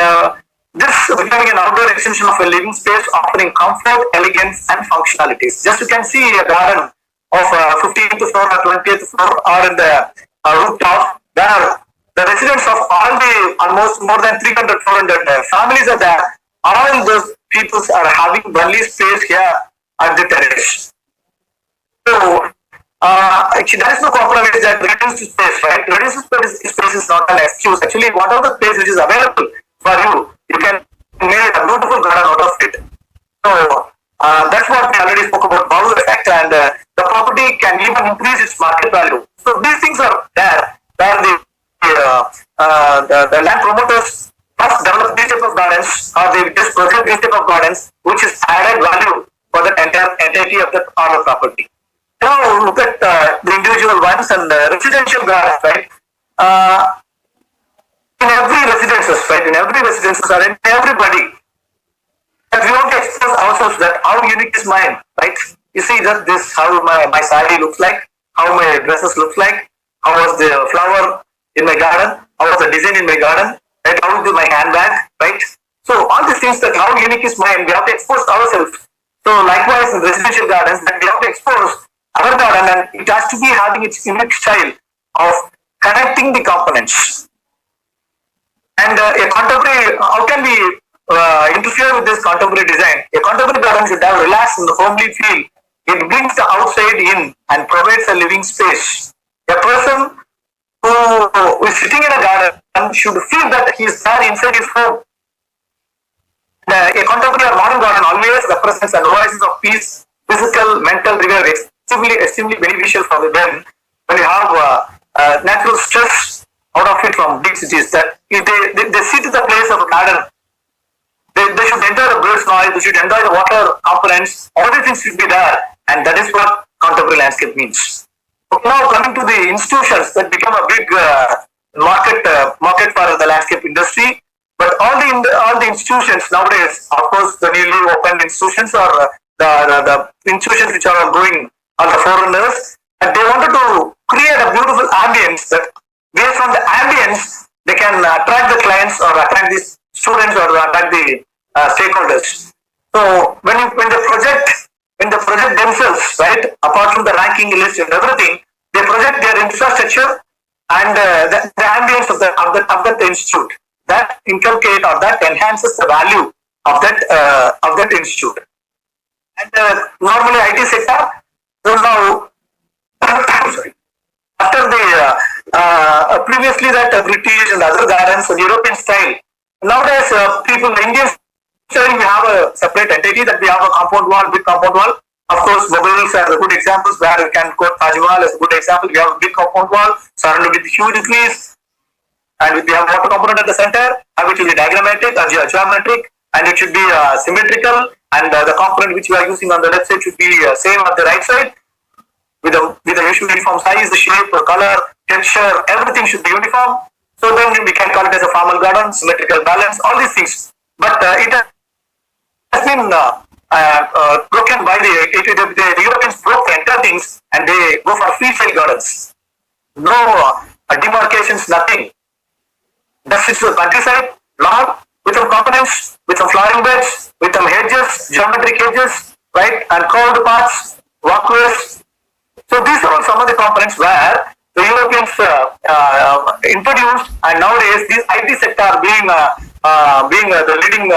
this becoming an outdoor extension of a living space offering comfort, elegance and functionalities. Just you can see a garden of 15th floor or 20th floor or in the rooftop, where the residents of all the almost more than 300, 400 families are there. All those people are having only space here at the terrace. So actually there is no compromise that reduced space, right? Reduced space is not an excuse. Actually, whatever space which is available for you, you can make a beautiful garden out of it. So that's what we already spoke about, value effect, and the property can even increase its market value. So these things are there where the land promoters first develop these type of gardens, or they just project these type of gardens, which is added value for the entirety of the property. Now look at the individual ones and the residential gardens, right? in every residences, right? In every residences or in everybody, that we want to express ourselves that how unique is mine, right? You see that this how my sari looks like, how my dresses looks like, how was the flower in my garden, how was the design in my garden, right? How is my handbag, right? So all these things that how unique is mine, we have to expose ourselves. So likewise in residential gardens, that we have to expose our garden and it has to be having its unique style of connecting the components. And a contemporary, how can we interfere with this contemporary design? A contemporary garden should have relaxed and homely feel. It brings the outside in and provides a living space. A person who is sitting in a garden should feel that he is there inside his home. A contemporary or modern garden always represents an oasis of peace, physical, mental rigor, extremely beneficial for the brain. When you have natural stress out of it from big cities, that if they sit in the place of a garden, they should enjoy the bird's noise, they should enjoy the water components, all the things should be there, and that is what contemporary landscape means. Now coming to the institutions that become a big market for the landscape industry, but all the institutions nowadays, of course, the newly opened institutions or the institutions which are going on the foreigners, and they wanted to create a beautiful ambience that based on the ambience they can attract the clients or attract the students or attract the stakeholders. So when the project themselves, right, apart from the ranking list and everything, they project their infrastructure and the ambience of that institute that inculcate or that enhances the value of that institute. And normally IT sector, so now sorry, after the previously that British and other gardens and European style, nowadays people Indian style we have a separate entity that we have a compound wall, big compound wall. Of course, Mughals are the good examples where we can quote Taj Mahal as a good example. We have a big compound wall surrounded with huge trees, and we have water component at the center, which will be diagrammatic or geometric, and it should be symmetrical, and the component which we are using on the left side should be same on the right side, with a uniform size, the shape, the color, texture, everything should be uniform. So then we can call it as a formal garden, symmetrical balance, all these things. But it has been broken by the Europeans broke the entire things and they go for freestyle gardens. No demarcations, nothing. Just it's the countryside, long, with some components, with some flowering beds, with some hedges, geometric hedges, right, and curved paths, walkways. So these are all some of the components where the Europeans introduced, and nowadays this IT sector being the leading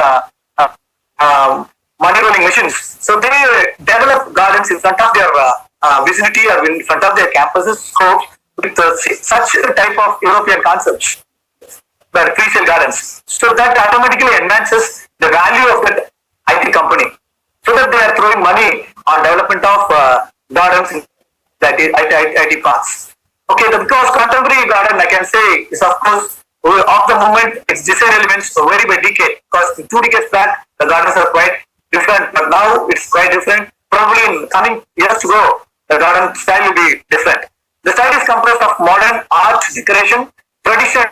money rolling machines. So they develop gardens in front of their vicinity or in front of their campuses, scopes, with such a type of European concepts, the freestyle gardens. So that automatically enhances the value of that IT company. So that they are throwing money on development of gardens in that IT parks. Okay, because contemporary garden, I can say, is of course of the moment its design elements vary by decade. Because 2 decades back the gardens are quite different, but now it's quite different. Probably in coming years to go, the garden style will be different. The style is composed of modern art, decoration, tradition,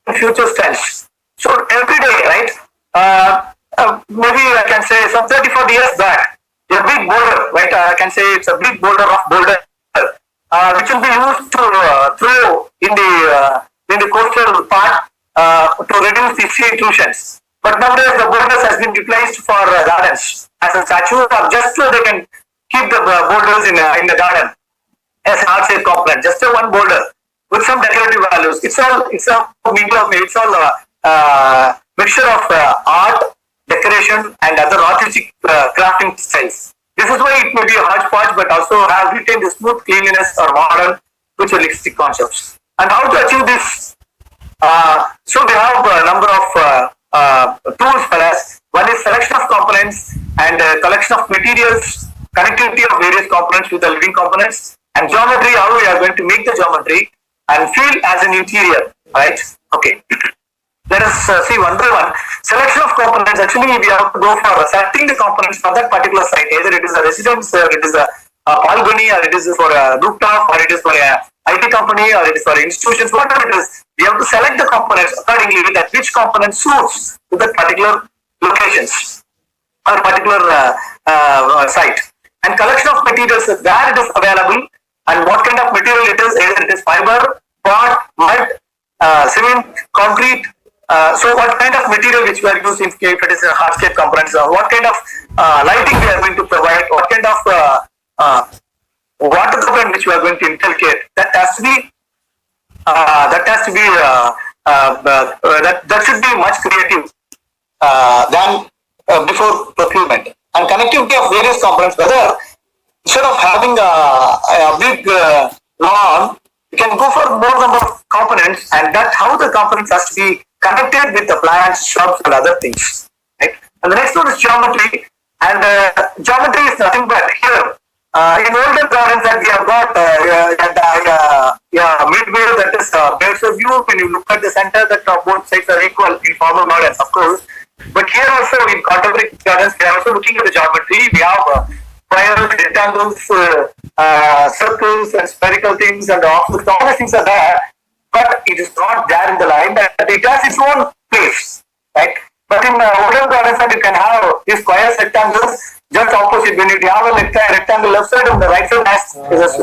and future styles. So every day, right? Maybe I can say some 30-40 years back, a big boulder, right? I can say it's a big boulder of boulder, which will be used to throw in the coastal part to reduce the sea intrusions. But nowadays the boulders has been replaced for gardens as a statue, or just so they can keep the boulders in the garden as an art component. Just one boulder with some decorative values. It's all mixture of art, decoration, and other artistic crafting styles. This is why it may be a hodgepodge, but also have retained the smooth cleanliness or modern futuristic concepts. And how to achieve this? So we have a number of tools for us. One is selection of components and collection of materials, connectivity of various components with the living components, and geometry, how we are going to make the geometry and feel as an interior, right? Okay. Let us see one by one. Selection of components. Actually, we have to go for selecting the components for that particular site. Either it is a residence, or it is a balcony, or it is for a rooftop, or it is for a IT company or it is for institutions, whatever it is, we have to select the components accordingly that which component suits to the particular locations or particular site. And collection of materials where it is available and what kind of material it is, either it is fiber, pot, mud, cement, concrete. So what kind of material which we are using, if it is a hardscape components, what kind of lighting we are going to provide, what kind of water component which we are going to inculcate, that has to be that should be much creative than before procurement. And connectivity of various components, whether instead of having a big lawn, you can go for more number of components, and that's how the components has to be connected with the plants, shrubs, and other things. Right? And the next one is geometry, and geometry is nothing but here. In older gardens that we have got midway, that is base of view. When you look at the center, that both sides are equal in formal gardens, of course. But here also in contemporary gardens, we are also looking at the geometry. We have squares, rectangles, circles, and spherical things, and all the things are there. But it is not there in the line. That it has its own place, right? But in older gardens, you can have these squares, rectangles. Just opposite, when you have a rectangle left side and the right side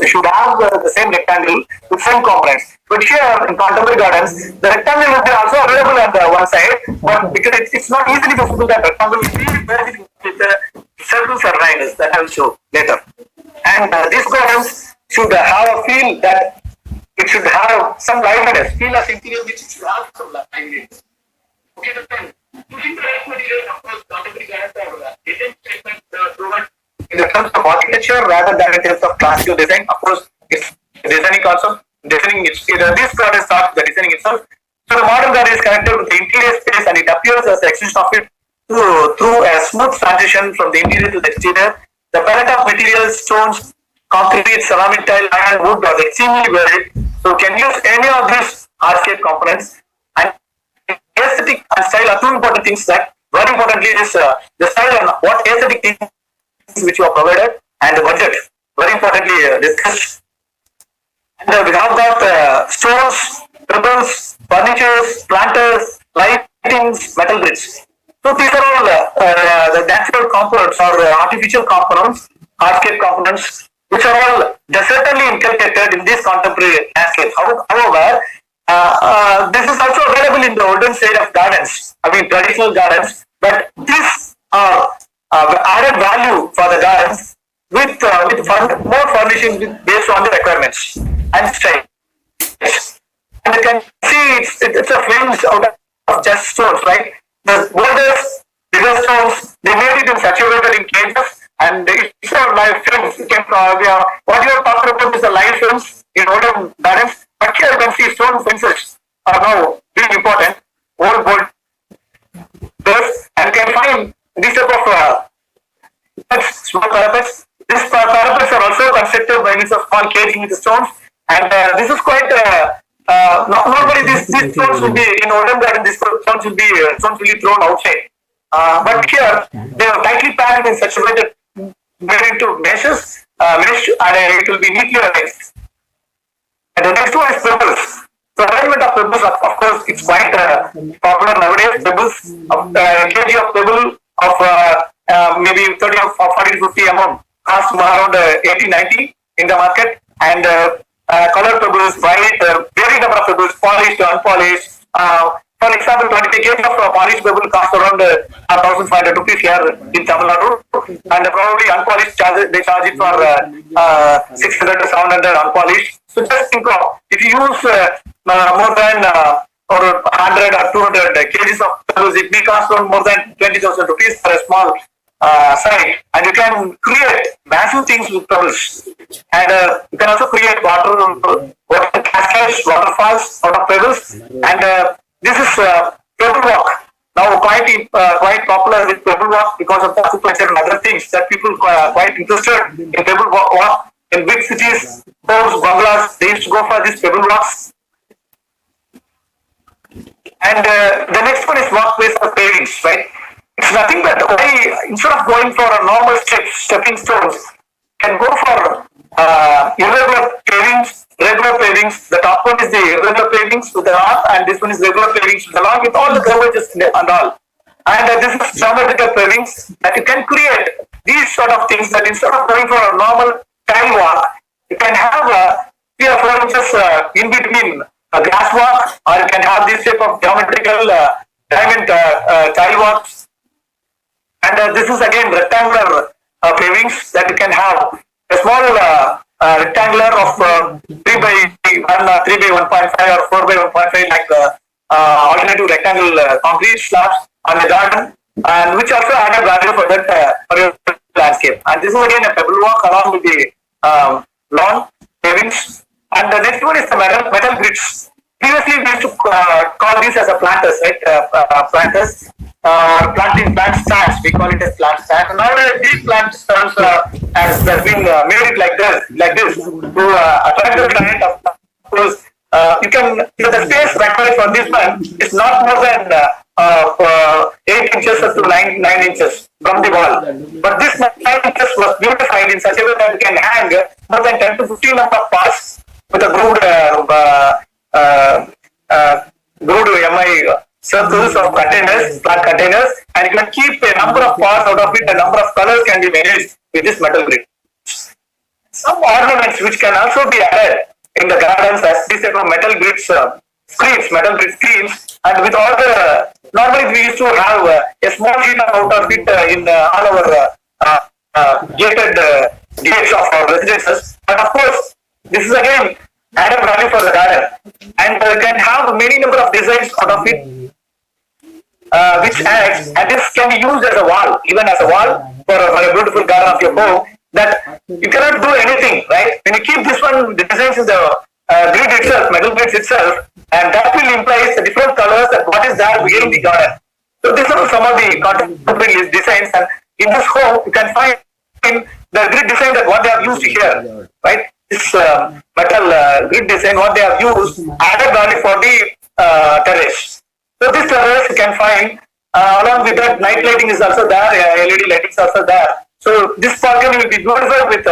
should have the same rectangle with same components. But here in contemporary gardens, the rectangle will be also available on the one side, but because it's not easily possible that rectangle will be with the circles or lines that I will show later. And these gardens should have a feel that it should have some liveliness, feel of interior which should have some liveliness. Okay, then. Using the right material, of course, contemporary gardens are design statements proven in the terms of architecture rather than in terms of classical design. Of course, it's designing also. Designing this gardens starts the designing itself. So the modern garden is connected with the interior space, and it appears as the extension of it through a smooth transition from the interior to the exterior. The palette of materials, stones, concrete, ceramic tile, iron, wood are extremely varied. So you can use any of these hardscape components. And aesthetic and style are two important things. That very importantly is the style and what aesthetic things which you are provided, and the budget. Very importantly discussed. And we have got stones, pebbles, furnitures, planters, lightings, metal grids. So these are all the natural components or artificial components, hardscape components, which are all certainly inculcated in this contemporary landscape. However, this is also available in the olden side of gardens, traditional gardens, but these are added value for the gardens with more furnishing based on the requirements and style. And you can see it's a fringe out of just stones, right? The boulders, bigger stones, they made it in such a way that in cages, and it's a live films. What you are talking about is a live films in olden gardens. But here you can see stone fences are now really important. Old board doors, and you can find these type of small parapets. These parapets are also constructed by means of small casing with the stones, and this is quite. Normally, these stones will be in olden garden. These stones will be thrown outside. But here they are tightly packed in such a way that made into meshes, and it will be neatly arranged. And the next one is pebbles. So arrangement of pebbles, of course, it's quite popular nowadays. Pebbles, a kg of pebble of maybe 30 or 40 to 50 mm costs around 80-90 in the market. And colored pebbles, white, varied number of pebbles, polished, unpolished. For example, 20 kg of polished pebble costs around 1,500 rupees here in Tamil Nadu, and probably unpolished they charge it for 600 to 700 unpolished. So just think of, if you use more than or 100 or 200 kgs of pebbles, it may cost more than 20,000 rupees for a small site, and you can create massive things with pebbles. And you can also create water cascades, waterfalls out of pebbles. And this is pebble walk. Now quite popular with pebble walk because of horticulture and other things that people are quite interested in pebble walk. In big cities, homes, bungalows, they used to go for these pebble walks. And the next one is walkways or pavings, right? It's nothing but instead of going for a normal stepping stones, can go for irregular pavings regular pavings. The top one is the irregular pavings with the lawn, and this one is regular pavings with the lawn with all the curvatures and all. And this is geometrical pavings that you can create these sort of things, that instead of going for a normal tile walk, you can have 3 or 4 inches in between a grass walk, or you can have this type of geometrical diamond tile walks. And this is again rectangular pavings that you can have a small rectangular of 3 by 1, 3 by 1.5 or 4 by 1.5, like alternative rectangle concrete slabs on the garden, and which also added value for that for your landscape. And this is again a pebble walk along with the lawn pavings. And the next one is the metal grids. Previously, we used to call these as a planters, right? Planters, planting plant stands. We call it as plant stand. And nowadays, these plant stands has been made it like this to attract the client. Of course, you can the space required for this one is not more than 8 inches up to 9 inches from the wall. But this 9 inches was beautified in such a way that you can hang more than 10 to 15 number of pots with a glued MI circles of containers, plant containers, and you can keep a number of pots out of it. A number of colors can be managed with this metal grid. Some ornaments which can also be added in the gardens as this type of metal grids metal grid screens, and with all the normally we used to have a small sheet out of it in all our gated gates of our residences. But of course, this is again added value for the garden, and can have many number of designs out of it, which adds, and this can be used as a wall, even as a wall for a beautiful garden of your home. That you cannot do anything, right? When you keep this one, the designs in the grid itself, metal grids itself, and that will imply the different colors and what is there within the garden. So these are some of the contemporary designs, and in this home you can find in the grid design that what they have used here, right? This metal grid design, what they have used, added value for the terrace. So this terrace you can find along with that night lighting is also there, LED lighting is also there. So this balcony will be beautified with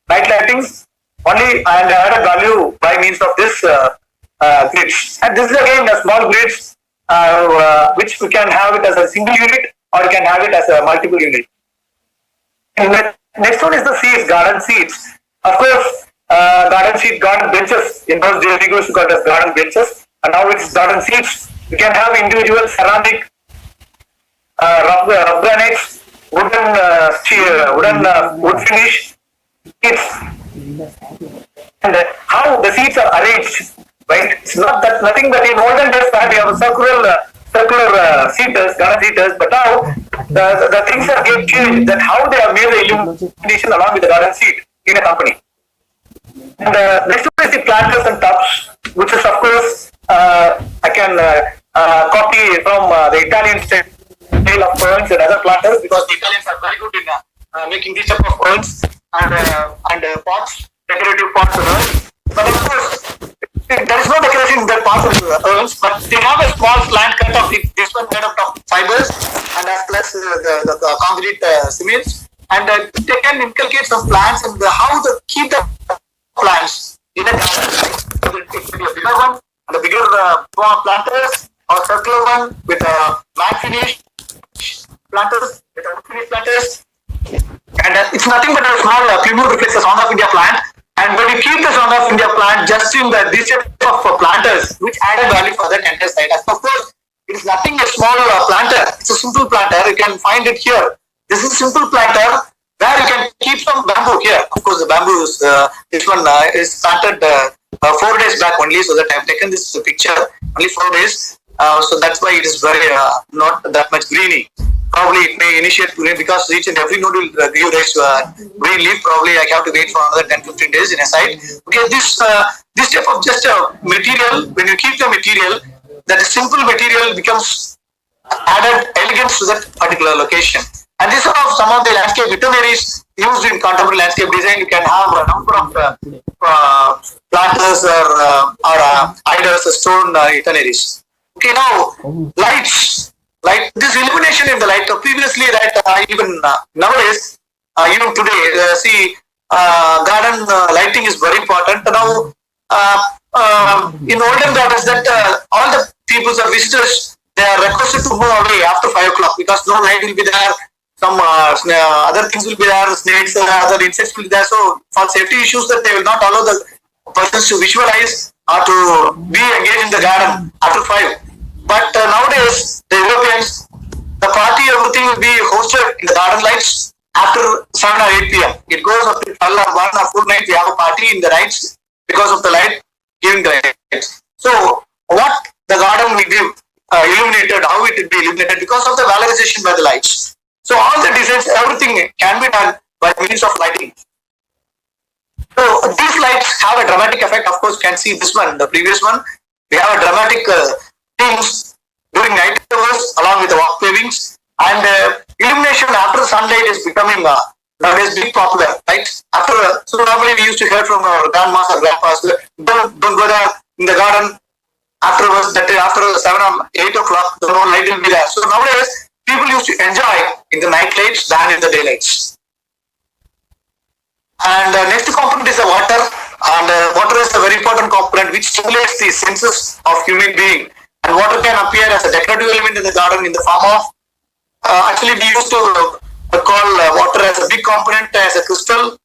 night lightings only, and added value by means of this grids. And this is again a small grids which we can have it as a single unit, or you can have it as a multiple unit. And the next one is the seats, garden seats. Of course, garden benches. In those days, we used to call it as garden benches, and now it's garden seats. You can have individual ceramic, rough granites, wood finish seats, and how the seats are arranged, right? It's not that nothing but in olden days we have circular seaters, garden seaters, but now the things are getting changed, that how they have made the illumination along with the garden seat in a company. And next one is the planters and tubs, which is of course I can copy from the Italian style of ferns and other planters, because the Italians are very good in making these type of ferns and pots, decorative pots and urns. But of course, there is no decoration in their pots and urns, but they have a small plant cut of this one made out of fibers, and as plus the concrete cements, and they can inculcate some plants and how to keep the plants in a garden. So it could be a bigger one, and a bigger planters, or circular one with a matte finish planters, with a wood finish planters. And it's nothing but a small Plymouth reflects the Sound of India plant. And when you keep the Sound of India plant just in this type of planters, which added value for that entire site. As of course, it is nothing a small planter. It's a simple planter. You can find it here. This is a simple planter where you can keep some bamboo here. Of course, the bamboo is this one is planted 4 days back only, so that I have taken this picture only 4 days. So that's why it is very not that much greeny. Probably it may initiate green because each and every node will give rise to green leaf. Probably I have to wait for another 10-15 days in a site. Okay, this type of just a material, when you keep the material, that simple material becomes added elegance to that particular location. And this is some of the landscape veterinaries used in contemporary landscape design. You can have a number of planters or hiders, stone veterinaries. Okay, now lights. Like this illumination in the light. Previously, that even nowadays, even today, see, garden lighting is very important. Now, in olden days that all the people or visitors, they are requested to move away after 5 o'clock because no light will be there, some other things will be there, snakes, other insects will be there. So for safety issues, that they will not allow the persons to visualize or to be engaged in the garden after 5. But nowadays, the Europeans, the party, everything will be hosted in the garden lights after 7 or 8 p.m. It goes up to 12 or 1 or full night. We have a party in the nights because of the light giving the lights. So what the garden will be illuminated, how it will be illuminated because of the valorization by the lights. So all the designs, everything can be done by means of lighting. So these lights have a dramatic effect. Of course, you can see this one, the previous one. We have a dramatic things during night hours along with the walk pavings, and illumination after sunlight is becoming nowadays big popular, right? After so normally we used to hear from our grandmas or grandpas, don't go there in the garden afterwards. That after 7 or 8 o'clock, the no light will be there. So nowadays people used to enjoy in the night lights than in the daylights. And next component is the water, and water is a very important component which stimulates the senses of human being. And water can appear as a decorative element in the garden in the form of actually we used to call water as a big component as a crystal,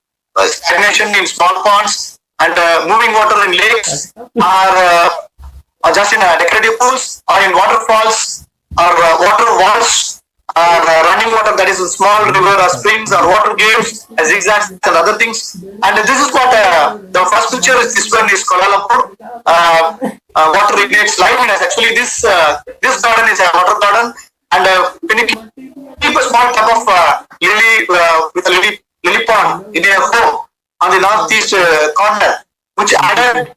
stagnation in small ponds, and moving water in lakes, or just in decorative pools, or in waterfalls, or water walls, or running water that is in small river or springs, or water games, zigzags and other things. And this is what the first picture is. This one is Kuala Lumpur. Water ignites liveliness. Actually, this garden is a water garden, and when you keep a small tub of lily with a lily pond in a home on the northeast corner, which added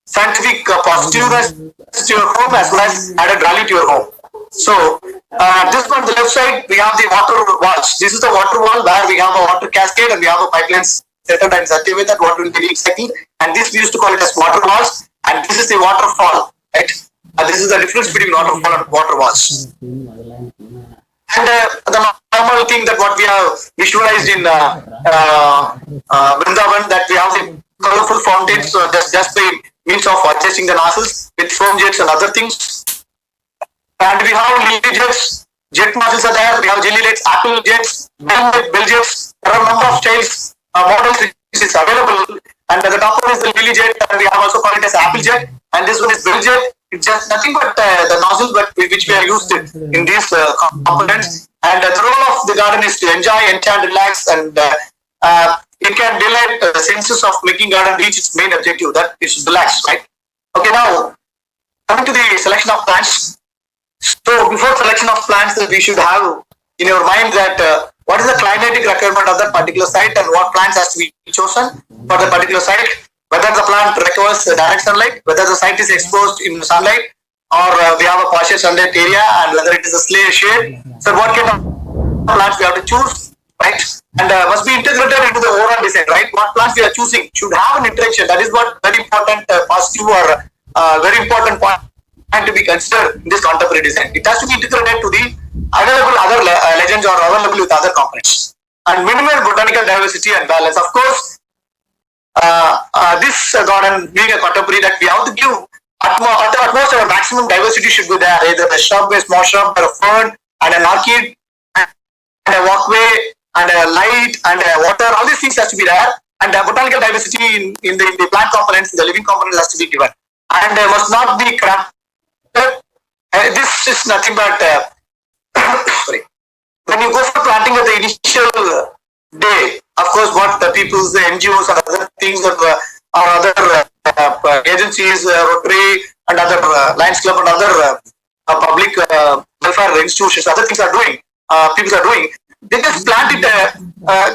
scientific positiveness to your home as well as added value to your home. So this one on the left side we have the water walls. This is the water wall where we have a water cascade and we have a pipeline settled and certain way that water will be recycled. And this we used to call it as water walls. And this is the waterfall, right? This is the difference between waterfall and water walls. And the normal thing that what we have visualized in Vrindavan, that we have the colorful fountains, so that's just by means of adjusting the nozzles with foam jets and other things. And we have lily jets, jet nozzles are there, we have jelly jets, apple jets, bell jets. There are a number of styles, models which is available. And the top one is the lily jet, and we have also called it as apple jet. And this one is bell jet. It's just nothing but the nozzle which we are used in these components. And the role of the garden is to enjoy, enchant, relax, and it can delight the senses of making garden reach its main objective, that is relax, right? Okay, now coming to the selection of plants. So before selection of plants, we should have in your mind that what is the climatic requirement of that particular site and what plants has to be chosen for the particular site, whether the plant requires direct sunlight, whether the site is exposed in sunlight, or we have a partial sunlight area, and whether it is a shade. So what kind of plants we have to choose, right? And must be integrated into the overall design, right? What plants we are choosing should have an interaction. That is what very important positive or very important point to be considered in this contemporary design. It has to be integrated to the available other legends or available with other components. And minimal botanical diversity and balance. Of course, this garden being a contemporary, that we have to give at most our maximum diversity should be there. Either a shrub, a small shrub, or a fern, and an orchid, and a walkway, and a light, and a water. All these things has to be there. And botanical diversity in the plant components, in the living components has to be given. And must not be cramped. This is nothing but sorry. When you go for planting at the initial day, of course, what the people's, the NGOs and other things that or other agencies, Rotary and other Lions Club and other public welfare institutions, other things are doing, people are doing. They just plant it.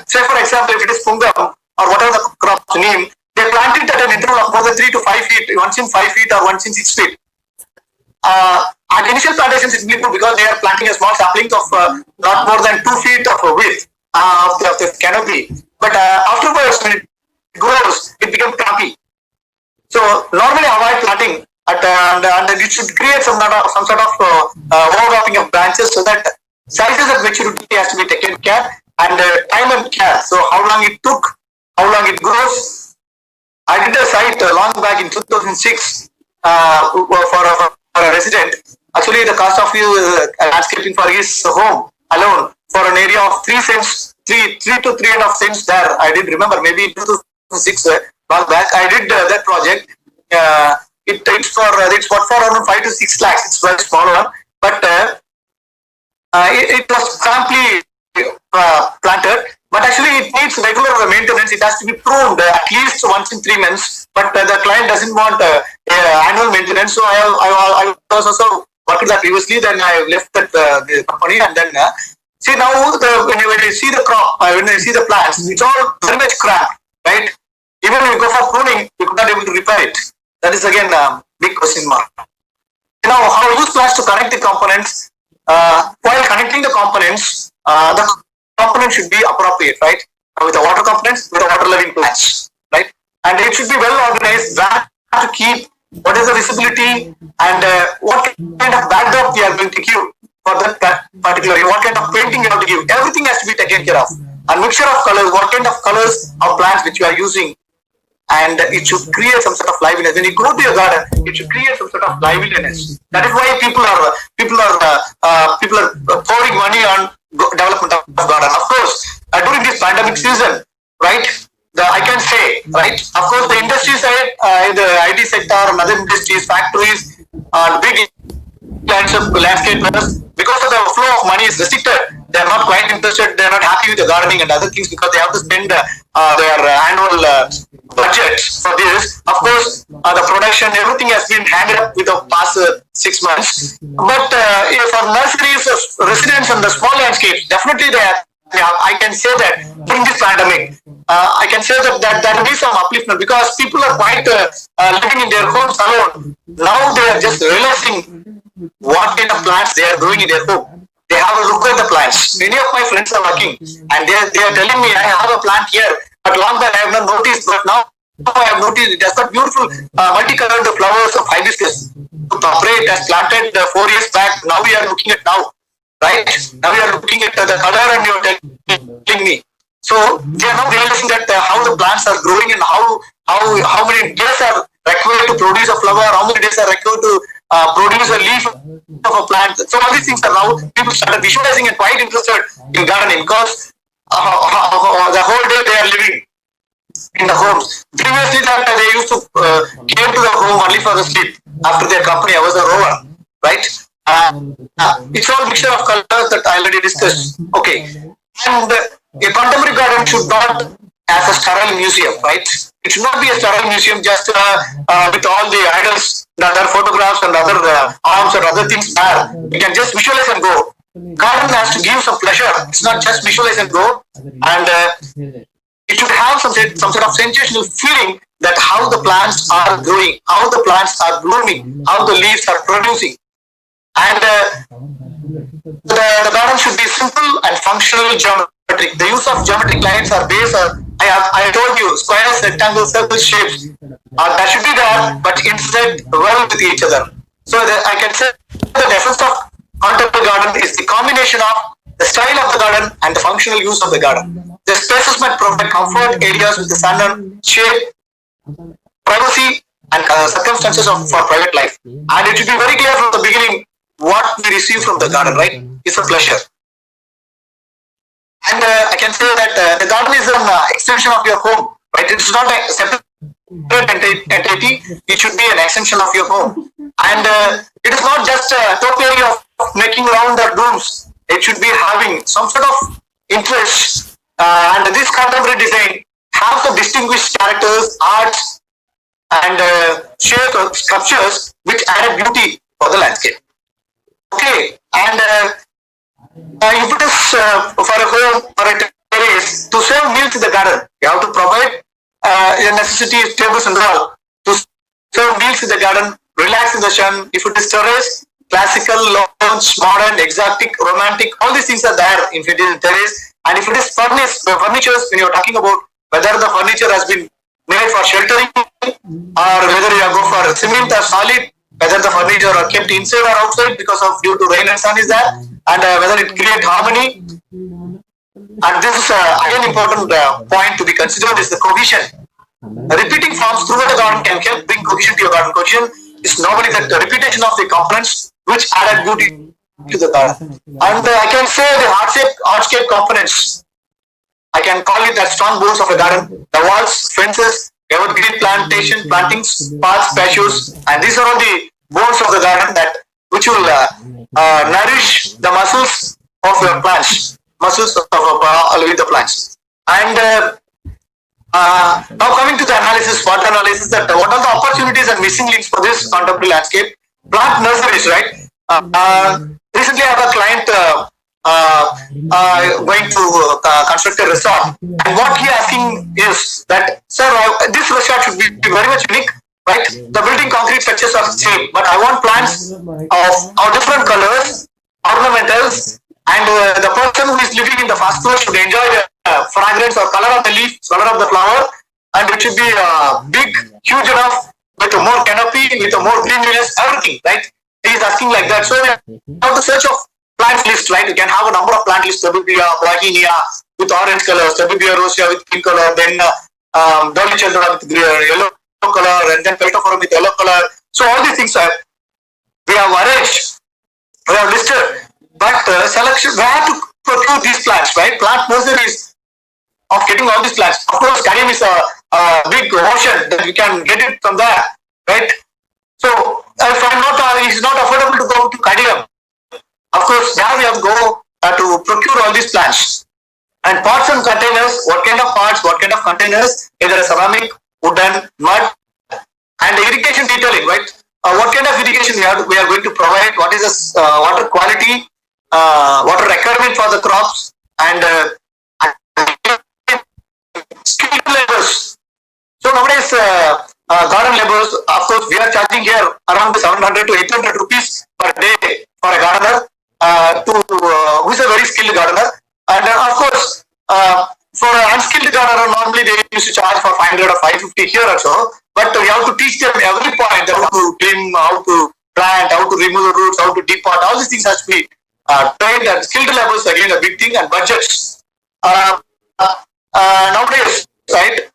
Say for example, if it is pungam or whatever the crop's name, they plant it at an interval of more than 3 to 5 feet, once in 5 feet or once in 6 feet. At initial plantations, it's good because they are planting a small saplings of not more than 2 feet of width of the canopy. But afterwards, when it grows, it becomes clumpy. So normally avoid planting and you should create some sort of overlapping of branches so that sizes of maturity has to be taken care, and time and care. So how long it took, how long it grows, I did a site long back in 2006 for a resident. Actually, the cost of landscaping for his home alone for an area of 3 cents, 3 to 3.5 cents there. I did remember maybe in 2006 long back. I did that project. It's what for around 5 to 6 lakhs. It's very small one, but it was amply planted. But actually, it needs regular maintenance. It has to be pruned at least once in 3 months. But the client doesn't want annual maintenance. So I was also working that previously. Then I left that the company, and then see now when you see the crop, when you see the plants, it's all very much cracked, right? Even when you go for pruning, you're not able to repair it. That is again a big question mark. Now, how use plans to connect the components? While connecting the components, the component should be appropriate, right? With the water components, with the water loving plants, right? And it should be well organized, where to keep, what is the visibility, and what kind of backdrop we are going to give for that particular, what kind of painting you have to give. Everything has to be taken care of. A mixture of colors, what kind of colors of plants which you are using, and it should create some sort of liveliness. When you go to your garden, it should create some sort of liveliness. That is why people are pouring money on development of garden. Of course, during this pandemic season, right? I can say, right? Of course, the industry side, the IT sector and other industries, factories, big landscapers, because of the flow of money is restricted, they are not quite interested. They are not happy with the gardening and other things because they have to spend their annual budget for this. Of course, the production, everything has been handed up with the past 6 months. But for nurseries, residents, and the small landscapes, definitely they are. I can say that during this pandemic, I can say that there will be some upliftment because people are quite living in their homes alone. Now they are just realizing what kind of plants they are growing in their home. They have a look at the plants. Many of my friends are working and they are telling me, I have a plant here, but long back I have not noticed, but now I have noticed it has got beautiful multicolored flowers of hibiscus. It has planted 4 years back. Now we are looking at now. Right? Now we are looking at the color and you are telling me. So they are now realizing that how the plants are growing and how many days are required to produce a flower, how many days are required to produce a leaf of a plant. So all these things are now people started visualizing and quite interested in gardening because the whole day they are living in the homes. Previously that they used to came to the home only for the sleep after their company hours are over, right? It's all mixture of colors that I already discussed. Okay, and a contemporary garden should not as a sterile museum, right? It should not be a sterile museum just with all the idols, the other photographs and other arms and other things there. You can just visualize and go. Garden has to give some pleasure. It's not just visualize and go. And it should have some sort of sensational feeling that how the plants are growing, how the plants are blooming, how the leaves are producing. And the garden should be simple and functional geometric. The use of geometric lines are based on, I told you, squares, rectangles, circles, shapes. That should be there, but instead well with each other. So I can say the essence of contemporary garden is the combination of the style of the garden and the functional use of the garden. The spaces might provide comfort areas with the sun and shade, privacy, and circumstances for private life. And it should be very clear from the beginning what we receive from the garden, right? It's a pleasure. And I can say that the garden is an extension of your home, right? It's not a separate entity. It should be an extension of your home. And it is not just a topiary of making round the rooms. It should be having some sort of interest. And this contemporary design have the distinguished characters, arts, and shape sculptures which add beauty for the landscape. Okay, and if it is for a home or a terrace, to serve meals in the garden, you have to provide the necessity tables and all to serve meals in the garden, relax in the sun. If it is terrace, classical, lounge, modern, exotic, romantic, all these things are there if it is terrace. And if it is furnitures, when you are talking about whether the furniture has been made for sheltering or whether you go for cement or solid, whether the furniture are kept inside or outside because of due to rain and sun is there, and whether it creates harmony. And this is again important point to be considered is the cohesion. Repeating forms throughout the garden can help bring cohesion to your garden. Cohesion is normally that the repetition of the components which added beauty to the garden. And I can say the hardscape components, I can call it as strong bones of a garden. The walls, fences, evergreen plantings, paths, patios, and these are all the bones of the garden that which will nourish the muscles of your plants, muscles of with the plants. And now coming to the analysis, what analysis that what are the opportunities and missing links for this contemporary landscape? Plant nurseries, right? Recently I have a client going to construct a resort, and what he asking is that, sir, this resort should be very much unique, right? The building concrete structures are same, but I want plants of different colors, ornamentals, and the person who is living in the first floor should enjoy the fragrance or color of the leaf, color of the flower, and it should be big, huge enough, with more canopy, with more greenness, everything, right? He is asking like that. So we have to search of plant list, right? You can have a number of plant lists, Tabibia, Bohemia with orange color, Tabibia rosea with pink color, then Dolly Chandra with yellow color, and then Peltophora with yellow color. So all these things we have arranged, we have listed, but selection, we have to procure these plants, right? Plant nurseries of getting all these plants. Of course, Ghana is a big ocean that you can get it from there, right? So if I'm not, it's not affordable to go to Ghana. Of course, now we have to go to procure all these plants. And pots and containers, what kind of pots, what kind of containers, either a ceramic, wooden, mud, and the irrigation detailing, right? What kind of irrigation we are going to provide, what is the water quality, water requirement for the crops, and skilled laborers. So nowadays, garden laborers, of course, we are charging here around 700 to 800 rupees per day for a gardener, who is a very skilled gardener. And of course, for an unskilled gardener, normally they used to charge for 500 or 550 here or so. But we have to teach them every point, how to trim, how to plant, how to remove the roots, how to depot. All these things has to be trained, and skilled laborers again a big thing, and budgets. Nowadays, right?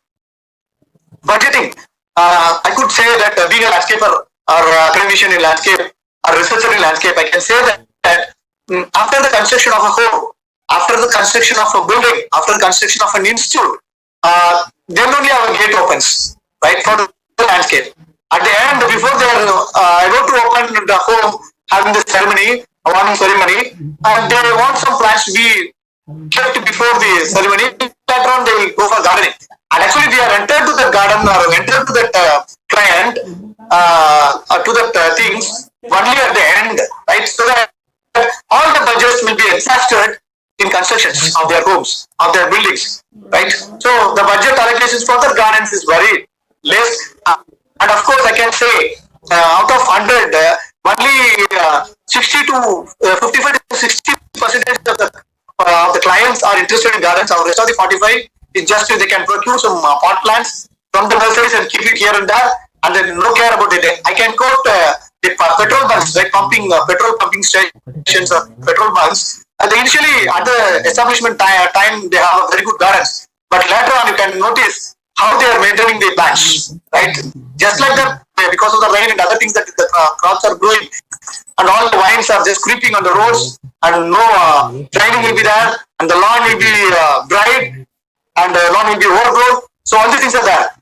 Budgeting. I could say that being a landscaper or academician in landscape or researcher in landscape, I can say that after the construction of a home, after the construction of a building, after the construction of an institute, then only our gate opens, right, for the landscape. At the end, before they are about to open the home, having the ceremony, awarding ceremony, and they want some plants to be kept before the ceremony. Later on, they will go for gardening. And actually, they are entered to the garden or entered to that client, to that things only at the end, right? So that all the budgets will be exhausted in constructions of their homes, of their buildings, right? So the budget allocations for the gardens is very less. And of course, I can say out of 100, only 60 to 55 to 60% of the clients are interested in gardens. Our rest of the 45 is just they can procure some pot plants from the nurseries and keep it here and there, and then no care about it. I can quote the petrol bunks, like petrol pumping stations or petrol bunks. Initially, at the establishment time, they have very good gardens, but later on, you can notice how they are maintaining the plants, right? Just like that, because of the rain and other things that the crops are growing, and all the vines are just creeping on the roads, and no driving will be there, and the lawn will be dried, and the lawn will be overgrown. So all these things are there.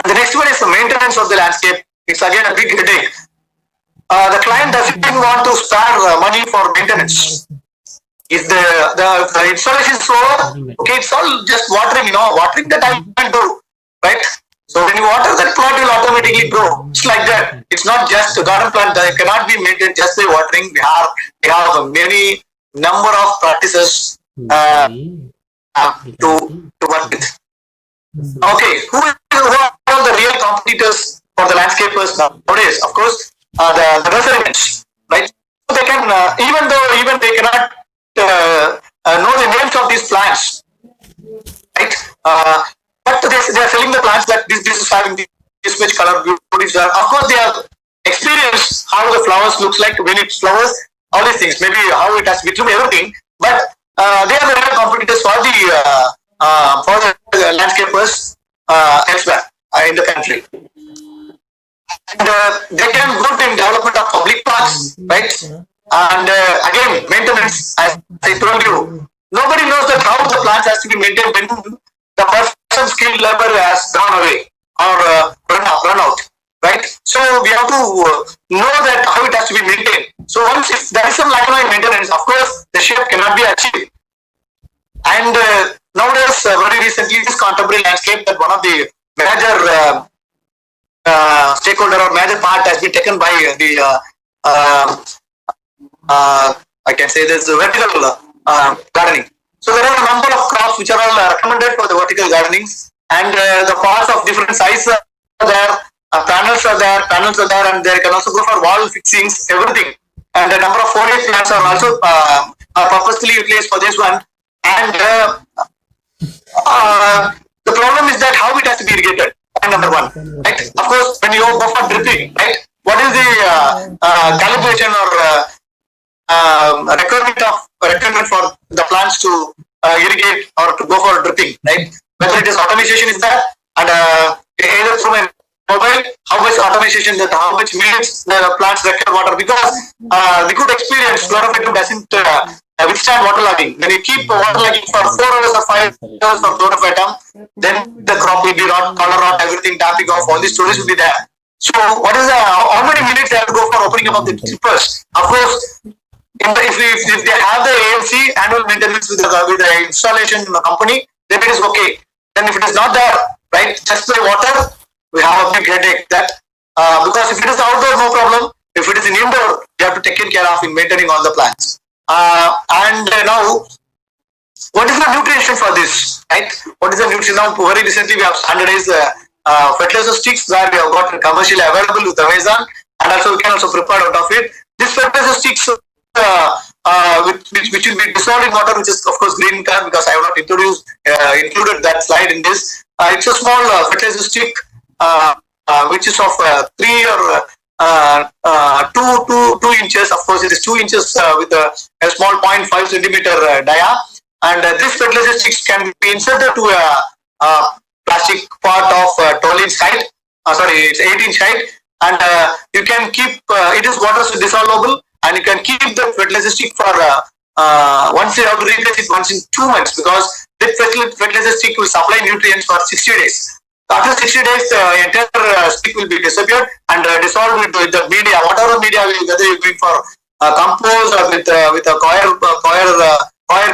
The next one is the maintenance of the landscape. It's again a big headache. The client doesn't want to spare money for maintenance. If the installation is over, okay, it's all just watering, watering that I can do, right? So when you water, that plant will automatically grow. It's like that. It's not just a garden plant that cannot be maintained just by watering. We have many number of practices to work with. Okay, who are the real competitors for the landscapers nowadays? Of course, the nurserymen, right? So they can, even they cannot know the names of these plants, right? But they are selling the plants that this is having this much color beauties. Of course, they have experienced how the flowers looks like when it flowers, all these things, maybe how it has become everything. But they are the real competitors for the landscapers elsewhere in the country. And they can good in development of public parks, right? And again, maintenance, as I told you, nobody knows that how the plants has to be maintained when the person skilled labor has gone away or run out, right? So we have to know that how it has to be maintained. So once if there is some lack of maintenance, of course, the shape cannot be achieved. And nowadays, very recently, this contemporary landscape that one of the major stakeholder or major part has been taken by the I can say this vertical gardening. So there are a number of crops which are all recommended for the vertical gardenings, and the pots of different sizes are there, panels are there, and they can also go for wall fixings, everything. And a number of foliage plants are also purposely utilized for this one. And the problem is that how it has to be irrigated. Number one, right? Of course, when you go for dripping, right? What is the calibration or requirement for the plants to irrigate or to go for dripping, right? Whether it is automation is there, and either through my mobile, how much automation that how much minutes the plants require water, because we could experience chlorophyll doesn't withstand waterlogging. When you keep waterlogging for 4 hours or 5 hours for chlorophyll, then the crop will be rot, color rot, everything damping off, all these stories will be there. So what is how many minutes they have to go for opening up of the drippers? Of course, if they have the AMC annual maintenance with the installation company, then it is okay. Then if it is not there, right, just by water, we have a big headache. That because if it is outdoor, no problem. If it is in indoor, you have to take care of in maintaining all the plants. And now, what is the nutrition for this, right? What is the nutrition? Now, very recently we have standardized fertilizer sticks where we have got commercially available with the Amazon, and also we can also prepare out of it. This fertilizer sticks which will be dissolved in water, which is of course green color, because I have not included that slide in this. It's a small fertilizer stick which is of 3 or 2 inches. Of course, it is 2 inches with a small 0.5 centimeter dia, and this fertilizer sticks can be inserted to a plastic pot of 12 inch height. Sorry, it's 8 inch height, and you can keep it is water dissolvable, and you can keep the fertilizer stick for once you have to replace it once in 2 months, because this fertilizer stick will supply nutrients for 60 days. After 60 days, the entire stick will be disappeared and dissolved with the media, whatever media, whether you're going for compost or with a coir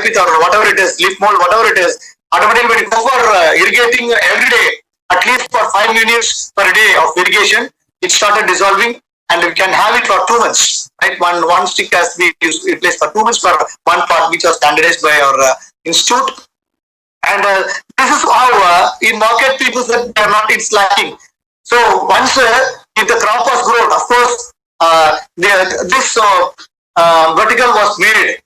pit or whatever it is, leaf mold, whatever it is. Automatically, when you go for irrigating every day, at least for 5 minutes per day of irrigation, it started dissolving, and we can have it for 2 months. Right, one stick has to be replaced for 2 months for one part, which was standardized by our institute. And this is how in market people said they are not, it's lacking. So once if the crop was grown, of course, this vertical was made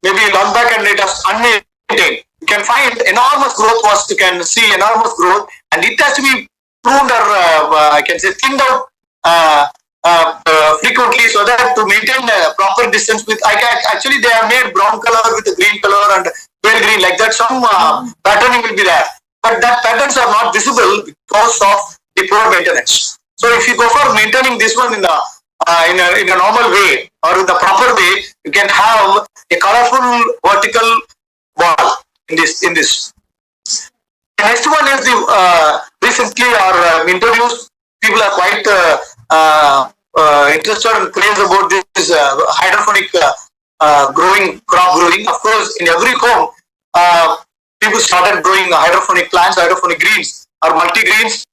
maybe long back, and it was unmaintained. You can find enormous growth you can see enormous growth, and it has to be pruned or I can say thinned out frequently, so that to maintain a proper distance with, actually they have made brown color with a green color and pale green, like that. Some patterning will be there, but that patterns are not visible because of the poor maintenance. So if you go for maintaining this one in a normal way or in the proper way, you can have a colorful vertical wall in this. The next one is the recently or introduced. People are quite interested and crazy about this hydroponic crop growing. Of course, in every home, people started growing hydroponic plants, hydroponic greens or multi-greens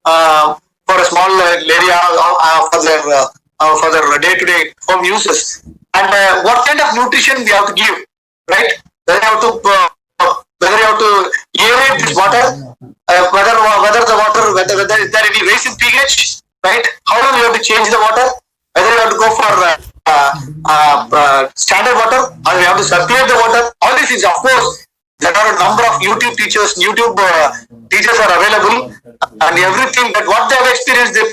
for a small area for their day-to-day home uses. And what kind of nutrition we have to give, right? Whether you have to aerate this water, whether is there any raise in pH, right? How long you have to change the water? Whether you have to go for standard water, or you have to circulate the water. All these things, of course, there are a number of YouTube teachers are available, and everything that what they have experienced, they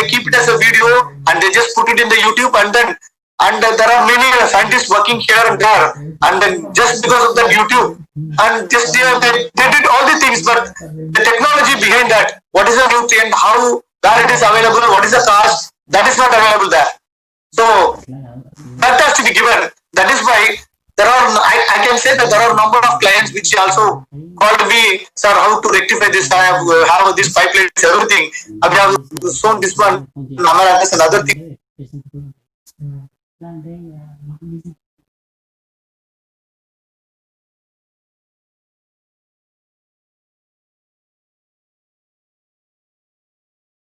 keep it as a video, and they just put it in the YouTube, and then and there are many scientists working here and there, and then just because of that YouTube, and just they did all the things, but the technology behind that, what is the nutrient, how, where it is available, what is the cost, that is not available there. So that has to be given. That is why there are, I can say that there are a number of clients which also called me, sir, how to rectify this, I have this pipeline, everything, I have shown this one, number and other thing.